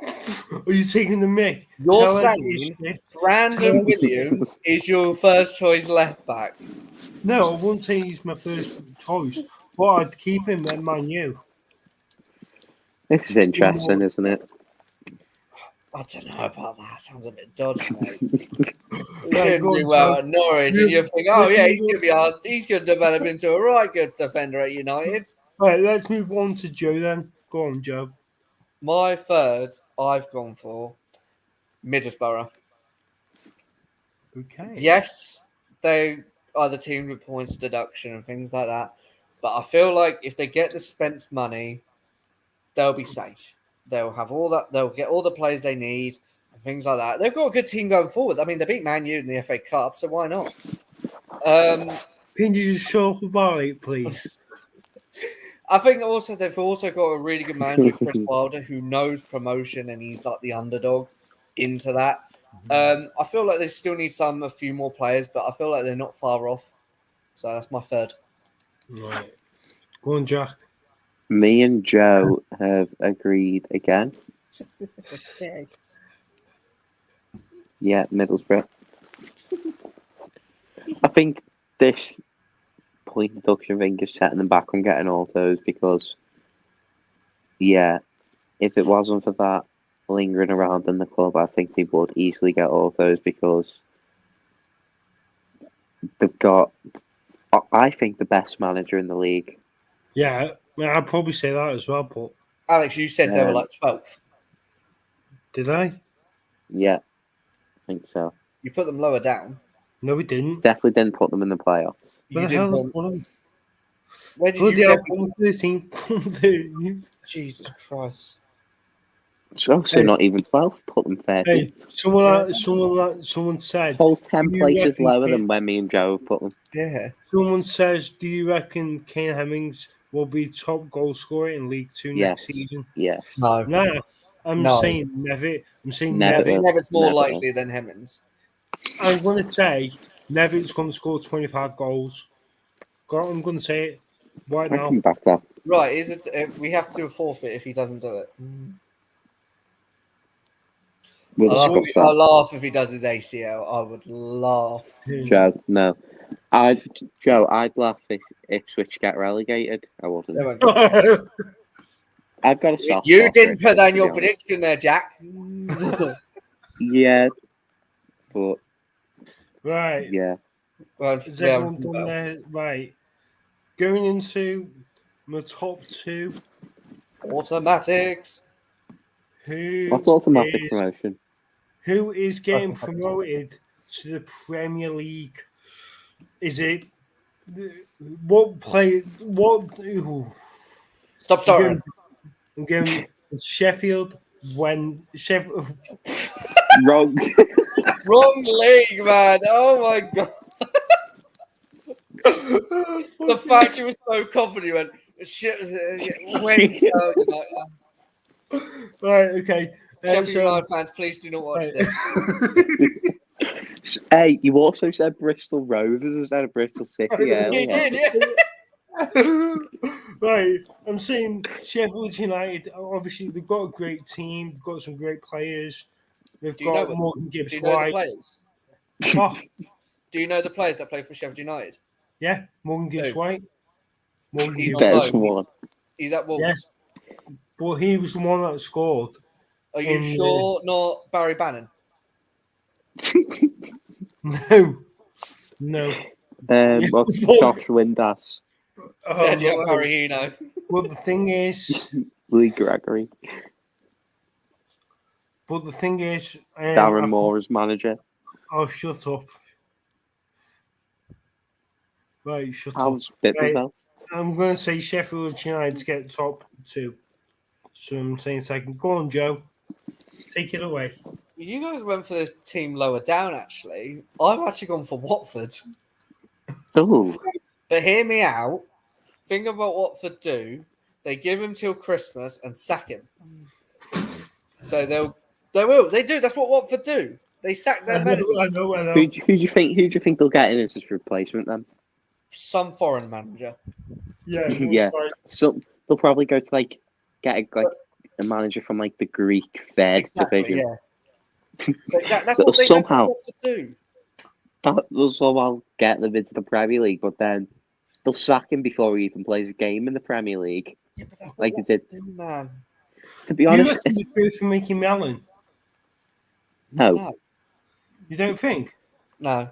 Are you taking the mic? You're Tellers saying is shit. Brandon Williams is your first choice left back? No, I wouldn't say he's my first choice, but I'd keep him at Man U. This is interesting, isn't it? I don't know about that. Sounds a bit dodgy, mate. He Right, didn't go on, do well Joe. at Norwich, and you think, oh yeah, he's going to be asked. He's going to develop into a right good defender at United. Right, let's move on to Joe then. Go on, Joe. My third, I've gone for Middlesbrough. Okay. Yes, they are the team with points deduction and things like that, but I feel like if they get the Spence money, they'll be safe. They'll have all that. They'll get all the players they need and things like that. They've got a good team going forward. I mean, they beat Man U in the FA Cup, so why not? Can you just show up about it, please? I think also they've also got a really good manager, Chris Wilder, who knows promotion and he's like the underdog into that. I feel like they still need a few more players, but I feel like they're not far off. So that's my third. Right. Go on, Jack. Me and Joe have agreed again. Okay. Yeah, Middlesbrough. I think this point deduction thing is setting them back on getting autos because, yeah, if it wasn't for that lingering around in the club, I think they would easily get autos because they've got, I think, the best manager in the league. Yeah, I'd probably say that as well, but Alex, you said they were like 12th. did I? Yeah, I think so. You put them lower down. No, we didn't. Definitely didn't put them in the playoffs. Where You the hell did did them. put him? Where did Bloody you hell, definitely- put 13. Jesus Christ. So Hey. not even 12, put them 13. Hey, someone said, Whole 10 you places reckon lower Kane- than when me and Joe put them. Yeah. someone says, do you reckon Kane Hemmings will be top goal scorer in League Two next Yes. season? Yeah. No. Nah, I'm No. saying Nevitt. I'm saying Never. Nevitt. Nevitt's more Never. likely than Hemmings. I'm going to say Nevitt's going to score 25 goals. I'm going to say it right I now. can back that. Right, is it? We have to do a forfeit if he doesn't do it. We'll I'll discuss that. laugh if he does his ACL. I would laugh. Joe, no. Joe, I'd laugh if Ipswich get relegated. I wouldn't. They won't get- I've got a soft You spot for didn't put that in Ipswich, your to be honest. prediction there, Jack. Yeah, but Right. yeah. Well, Is everyone done there? Right. Going into my top two. Automatics. What's automatic is- promotion? Who is getting First and second. promoted to the Premier League? Is it what play? What? Ooh. Stop starting. I'm going Sheffield when Sheffield. Wrong. Wrong league, man. Oh my god. The fact you were so confident, you went, shit, when so, like, Right. Okay. Sheffield so- United fans, please do not watch right. this. Hey, you also said Bristol Rovers instead of Bristol City You earlier. did, yeah. Right, I'm saying Sheffield United. Obviously, they've got a great team. They've got some great players. They've Do you know got what- Morgan Do Gibbs you know the White. players? Oh, Do you know the players that play for Sheffield United? yeah, Morgan Gibbs Who? White. Morgan He's Gibbs. on There's loan. one. He's at Yeah. Wolves. But he was the one that scored. Are you In the- sure not Barry Bannon? No, no. What's Josh Windass? Sergio no. Barahino. But the thing is, Lee Gregory. I Darren think- Moore as manager. Oh, shut up. Right, shut I up. was bit Right. myself. I'm going to say Sheffield United to get top 2. So I'm saying second. Go on, Joe. Take it away. You guys went for the team lower down, actually. I've actually gone for Watford. Oh, But hear me out. Think about what Watford do. They give him till Christmas and sack him. So they will. They do. That's what Watford do. They sack their managers. I know. who do you think they'll get in as his replacement then? Some foreign manager. Yeah. Yeah. So they'll probably go to get a manager from the Greek third division. Yeah. That's But what somehow- Watford do. They'll somehow get them into the Premier League, but then they'll sack him before he even plays a game in the Premier League. Yeah, but that's Like what they Watford do, man. To be You honest, reckon the go for Mickey Mellon? no. No. You don't think? No.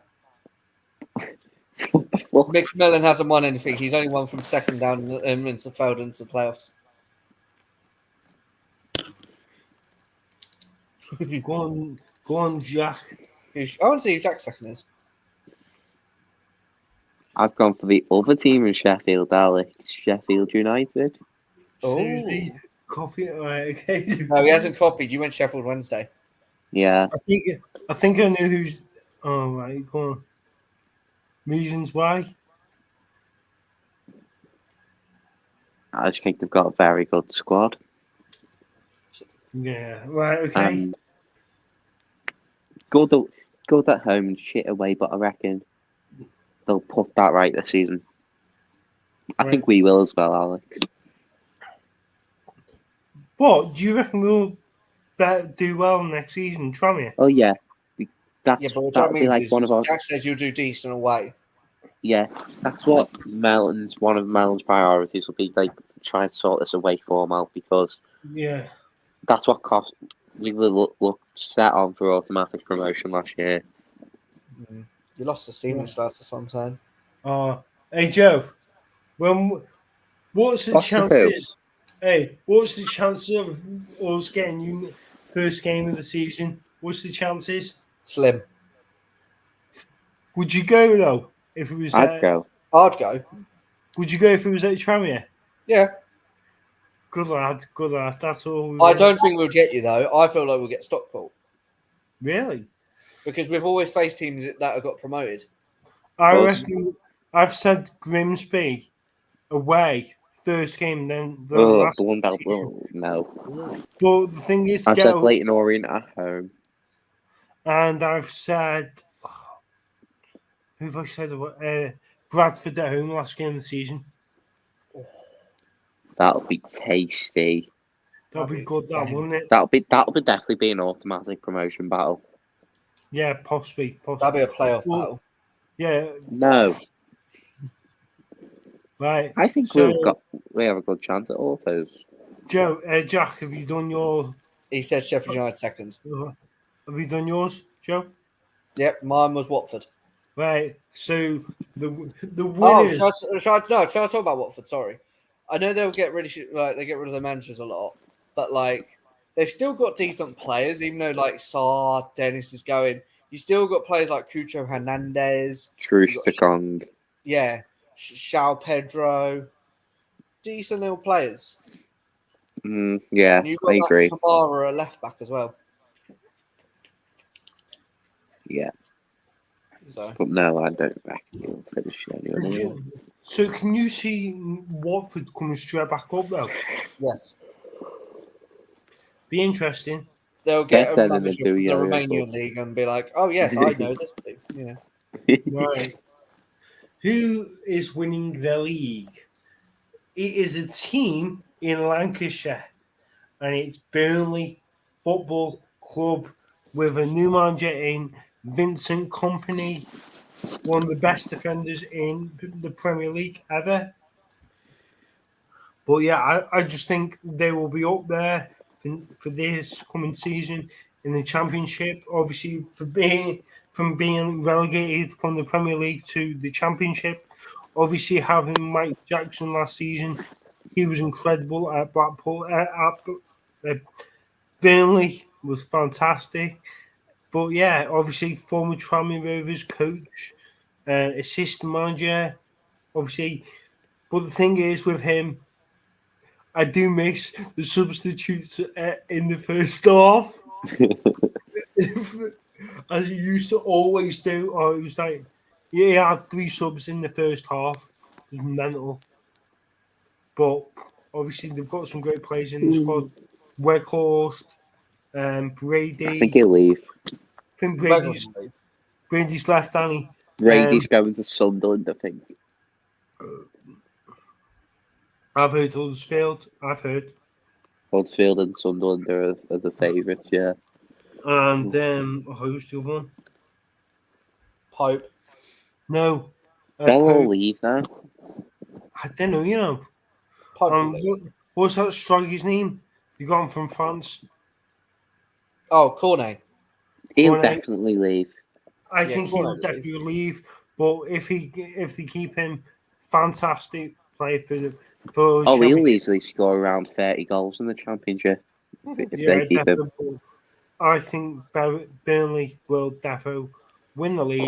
What the fuck? Mick Millen hasn't won anything. He's only won from second down into failed into the playoffs. Go on, Jack. I want to see who Jack's second is. I've gone for the other team in Sheffield, Alex. Sheffield United. Oh. Seriously? Copy it, right? Okay. No, he hasn't copied. You went Sheffield Wednesday. Yeah. I think I know who's. Oh right, go on. Reasons why? I just think they've got a very good squad. Yeah. Right. Okay. Good at home and shit away, but I reckon they'll put that right this season. I Right. think we will as well, Alex. What do you reckon we'll do well next season, Tranmere? Oh yeah, Yeah, but what that'll that be means like is one of our Jack says you'll do decent away. yeah. That's what one of Melon's priorities will be, try and sort this away form out, because Yeah. that's what cost. We look set on for automatic promotion last year. You lost the Stevenage starts or something. Hey Joe, what's the What's the chances? Hey, what's the chances of us getting you first game of the season? What's the chances? Slim. Would you go though if it was? I'd go. I'd go. Would you go if it was at Tranmere? Yeah. Good lad, good lad. That's all. we I want. don't think we'll get you, though. I feel like we'll get Stockport. Really. Because we've always faced teams that have got promoted. I Well, reckon. I've said Grimsby away first game, then the Oh, last. the one that two. will no. But the thing is, I've get said a- Leighton Orient at home. and I've said. Who have I said? Bradford at home last game of the season. That'll be tasty. That'd be good, that wouldn't it? That'll definitely be an automatic promotion battle. Yeah, possibly. That'd be a playoff Well, battle. Yeah, No, right. I think So- we have a good chance at all those. Joe, Jack, have you done your? He said Sheffield United second. Have you done yours, Joe? Yep, mine was Watford. Right. So the Oh, winners. shall I talk about Watford? Sorry, I know they'll get rid of they get rid of their managers a lot, but they've still got decent players. Even though Sarr, Dennis is going, you still got players like Cucho Hernandez, Trustakong. yeah, Shao Pedro, decent little players. Yeah, And you've I got agree. that Kamara at left back as well. Yeah, So but no, I don't reckon he'll finish anyway. So can you see Watford coming straight back up though? yes, Be interesting. they'll get Better a than the manager from the Yo-Yo Romanian Club. league and be like, "Oh yes, I know this team." Yeah. Right. Who is winning the league? it is a team in Lancashire, and it's Burnley Football Club with a new manager in Vincent Company, one of the best defenders in the Premier League ever. But yeah, I just think they will be up there for this coming season in the Championship. Obviously, from being relegated from the Premier League to the Championship. Obviously, having Mike Jackson last season, he was incredible at Blackpool. At Burnley was fantastic. But yeah, obviously, former Tranmere Rovers coach, assistant manager, obviously. But the thing is with him, I do miss the substitutes in the first half, as he used to always do. Or it was like, yeah, he had 3 subs in the first half. It was mental. But obviously, they've got some great players in the squad. Weghorst, Brady. I think he'll leave. I think Weghorst. Brady's left, Danny. Brady's going to Sunderland, I think. I've heard Huddersfield. I've heard. Huddersfield and Sunderland are the favourites, yeah. And who's the other one? Pope. No. They'll all Pope. leave now. I don't know, you know. Pope. will leave. What's that striker's name? You got him from France. Oh, Cornet. He'll Cornet. definitely leave. I Yeah, think Cornet he'll will definitely leave. But if they keep him, fantastic player for Oh, he'll Championship. easily score around 30 goals in the Championship if Yeah, they keep him. definitely. I think Burnley will definitely win the league.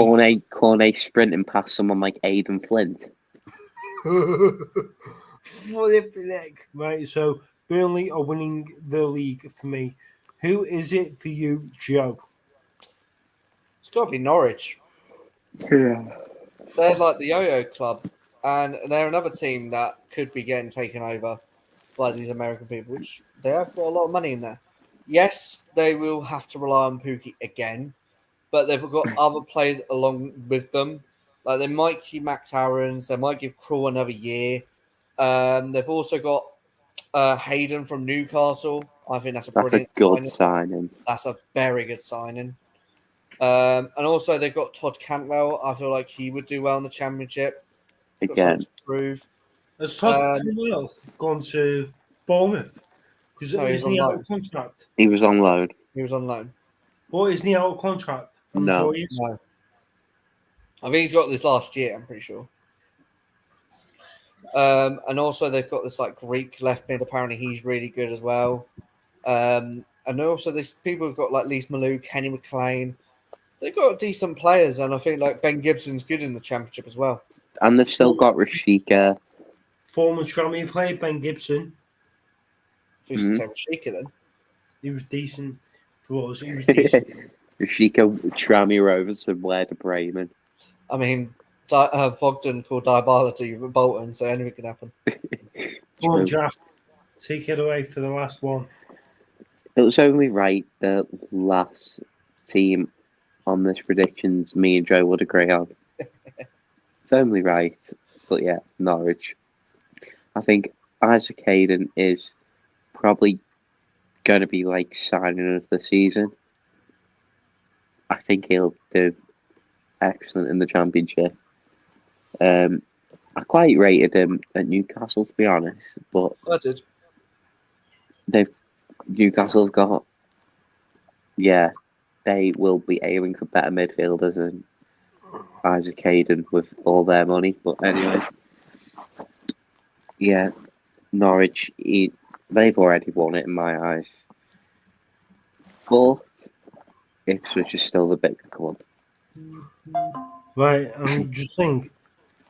Cornet sprinting past someone like Aidan Flint. Flipping heck. Right, so Burnley are winning the league for me. Who is it for you, Joe? It's got to be Norwich. Yeah. They're like the yo-yo club, and they're another team that could be getting taken over by these American people, which they have got a lot of money in there. Yes, they will have to rely on Pookie again, but they've got other players along with them. Like they might keep Max Aarons, they might give Krul another year. They've also got Hayden from Newcastle. I think that's a That's a brilliant good signing. signing. That's a very good signing. And also they've got Todd Cantwell. I feel like he would do well in the Championship. Got something Again. to prove. Has Todd Cantwell gone to Bournemouth? Because No, he's isn't he on out loan. of contract? He was on loan. He was on loan. What, isn't he out of contract? I'm No. sure he is. No. I think he's got this last year, I'm pretty sure. And also they've got this like Greek left mid. Apparently he's really good as well. And also these people have got like Lise Malou, Kenny McLean. They've got decent players, and I think like Ben Gibson's good in the Championship as well. And they've still got Rashika. Former Tranmere player, Ben Gibson. Who's Mhm. the same Sheikah then? He was decent for us. He was decent. Rashika, Tranmere Rovers and Werder Bremen. I mean, Bogdan called Dybala to Bolton, so anything can happen. Come on, True. Jack. Take it away for the last one. It was only right the last team on this predictions me and Joe would agree on. It's only right. But yeah, Norwich. I think Isaac Hayden is probably going to be like signing of the season. I think he'll do excellent in the Championship. I quite rated him at Newcastle, to be honest, but I did. Newcastle have got, yeah, they will be aiming for better midfielders than Isaac Hayden with all their money. But anyway, yeah, Norwich, they've already won it in my eyes. But Ipswich is still the bigger club. Right, I'm just saying.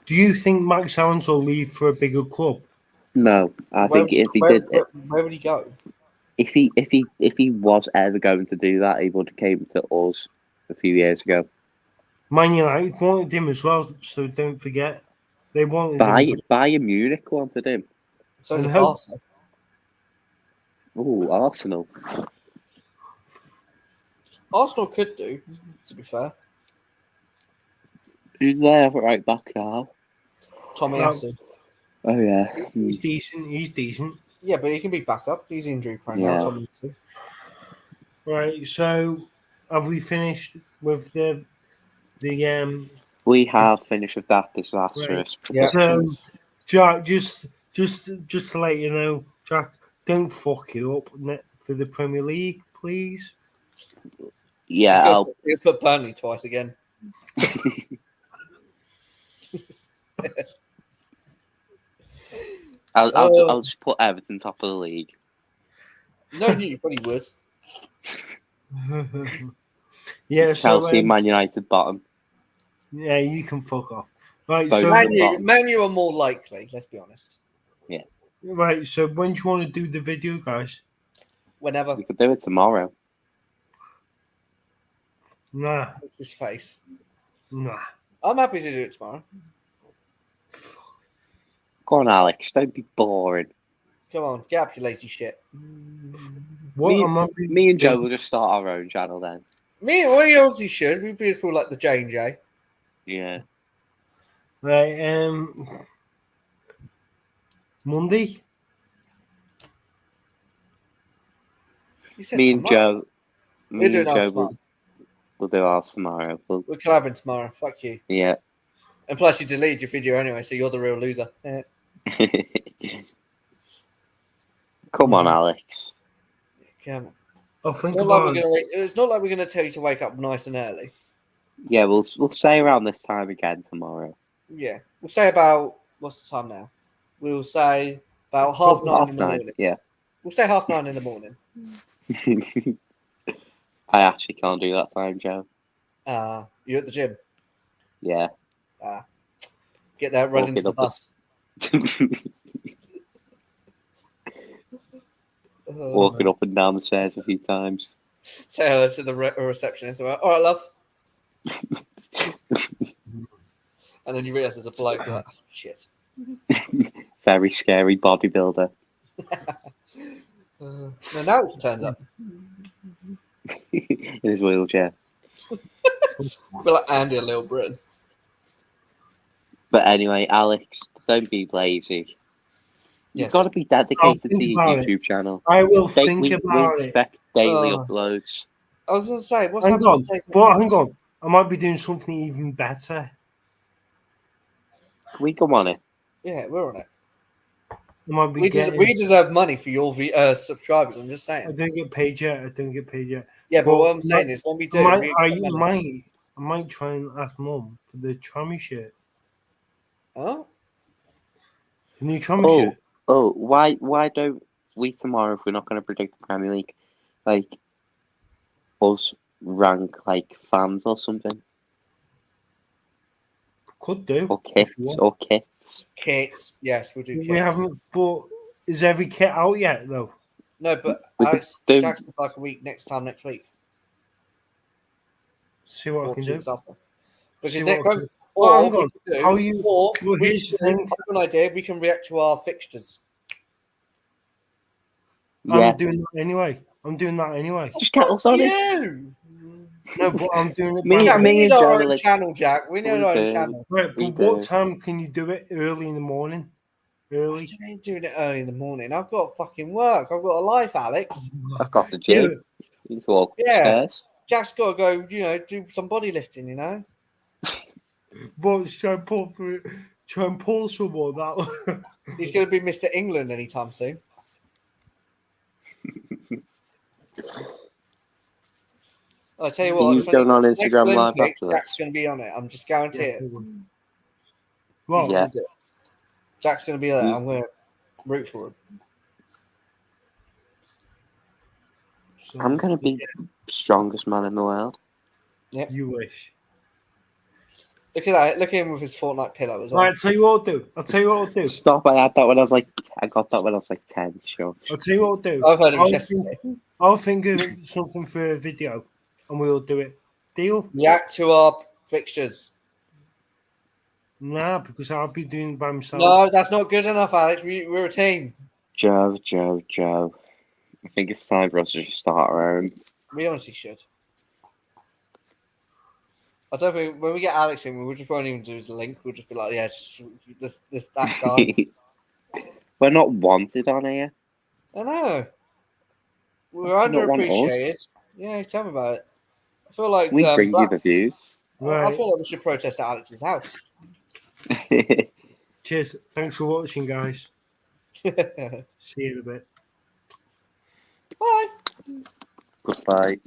Do you think Max Aarons will leave for a bigger club? No, I think if he where, did, where would he go? if he was ever going to do that, he would have came to us a few years ago. Man United wanted him as well, so don't forget. They wanted him. Bayern Munich wanted him. So And did how- Barca. Oh, Arsenal. Arsenal could do, to be fair. Who's there right back now? Tommy No. Asu. Oh yeah. He's decent. He's decent. Yeah, but he can be backup. He's injury prone Yeah. now. Tom Lindsay. Right. So, have we finished with the We have finished with that disastrous Yeah. predictions. Jack? Just to let you know, Jack, don't fuck it up for the Premier League, please. Yeah, He'll put Burnley twice again. I'll just put Everton top of the league. No, you probably would. Yeah. So, Chelsea, Man United bottom. yeah, you can fuck off. Right. Both So, at the bottom. Man U are more likely. Let's be honest. right. So, when do you want to do the video, guys? Whenever. We could do it tomorrow. Nah. What's his face? Nah. I'm happy to do it tomorrow. Go on, Alex. Don't be boring. Come on, get up, you lazy shit. What Me- am I? Me and Joe will just start our own channel then. We obviously should. We'd be cool like the J&J. Yeah. Right. Monday. You said Me and tomorrow. Joe. Me We're and doing ours Joe tomorrow. will do ours tomorrow. We're collabing tomorrow. Fuck you. Yeah. And plus, you deleted your video anyway, so you're the real loser. Eh. Come on, Alex. Come on. I'll It's think not, like about we're it. gonna, it's not like we're going to tell you to wake up nice and early. Yeah, we'll say around this time again tomorrow. Yeah. We'll say about, what's the time now? We'll say about half nine in the morning. Yeah. We'll say 9:30 in the morning. I actually can't do that time, Joe. You're at the gym. Yeah. Get there, run into the Walking up bus. Walking up and down the stairs a few times. Say hello to the receptionist. All right, love. And then you realise there's a bloke. You're like, oh, shit. Very scary bodybuilder. No, now it turns up. In his wheelchair. We're like Andy and Little Britain. But anyway, Alex, don't be lazy. You've Yes. got to be dedicated to think your about it. YouTube channel. I will We think about it. expect daily Oh. uploads. I was going to say, what's Hang happening on. to Dave But McNeil? hang on. I might be doing something even better. Can we come on it? Yeah, we're on it. I might be We getting. deserve money for your subscribers. I'm just I saying. don't get paid yet. Yeah, but Well, what I'm saying is when we do, I we might, expect money. I might try and ask Mum for the trammy shirt. Huh? The new trammy shirt. Why don't we tomorrow, if we're not going to predict the Premier League, like us rank like fans or something, Could do. or if you kits, want. Kits. Yes, we'll do kits. We haven't. But is every kit out yet though? No, but We could Alex do- Jackson's like a week next week. See what I Or can 2 do. weeks after. Because See next what I week, can- or Well, hang we on. can do, How you- or well, we here's the can do, thing. I've got an idea. We can react to our fixtures. Yeah, I'm doing that anyway. just get us on it. You. No, but I'm doing it. Me- by Jack, we me need and our Joe, own like- channel, Jack. We need We our own do. channel. Right, We but what do. time can you do it? Early in the morning. Early. I ain't doing it early in the morning. I've got fucking work. I've got a life, Alex. I've got the Yeah, gym. You need to walk Yeah. upstairs. Jack's got to go, do some body lifting, but try and pull someone that. He's going to be Mr. England anytime soon. I'll tell you what. He's going on next Instagram Live Olympics, after Jack's this. going to be on it. I'm just guarantee it. Well, Yeah. Jack's going to be there. Mm. I'm going to root for him. so I'm going to be strongest man in the world. You wish. Look at that. Look at him with his Fortnite pillow as well. Right, I'll tell you what I'll do. Stop! I got that when I was like 10. Sure. I'll tell you what I'll do. I've heard it I'll yesterday. I'll think of something for a video, and we'll do it. Deal? React to our fixtures. Nah, because I'll be doing it by myself. No, that's not good enough, Alex. We're a team. Joe. I think it's time for us to just start our own. We honestly should. I don't think when we get Alex in, we just won't even do his link. We'll just be like, yeah, just that guy. We're not wanted on here. I know. We're Do you not want underappreciated. Yeah, tell me about it. I feel like We bring you Black- the views. I Right. feel like we should protest at Alex's house. Cheers. Thanks for watching, guys. Bye. See you in a bit. Goodbye.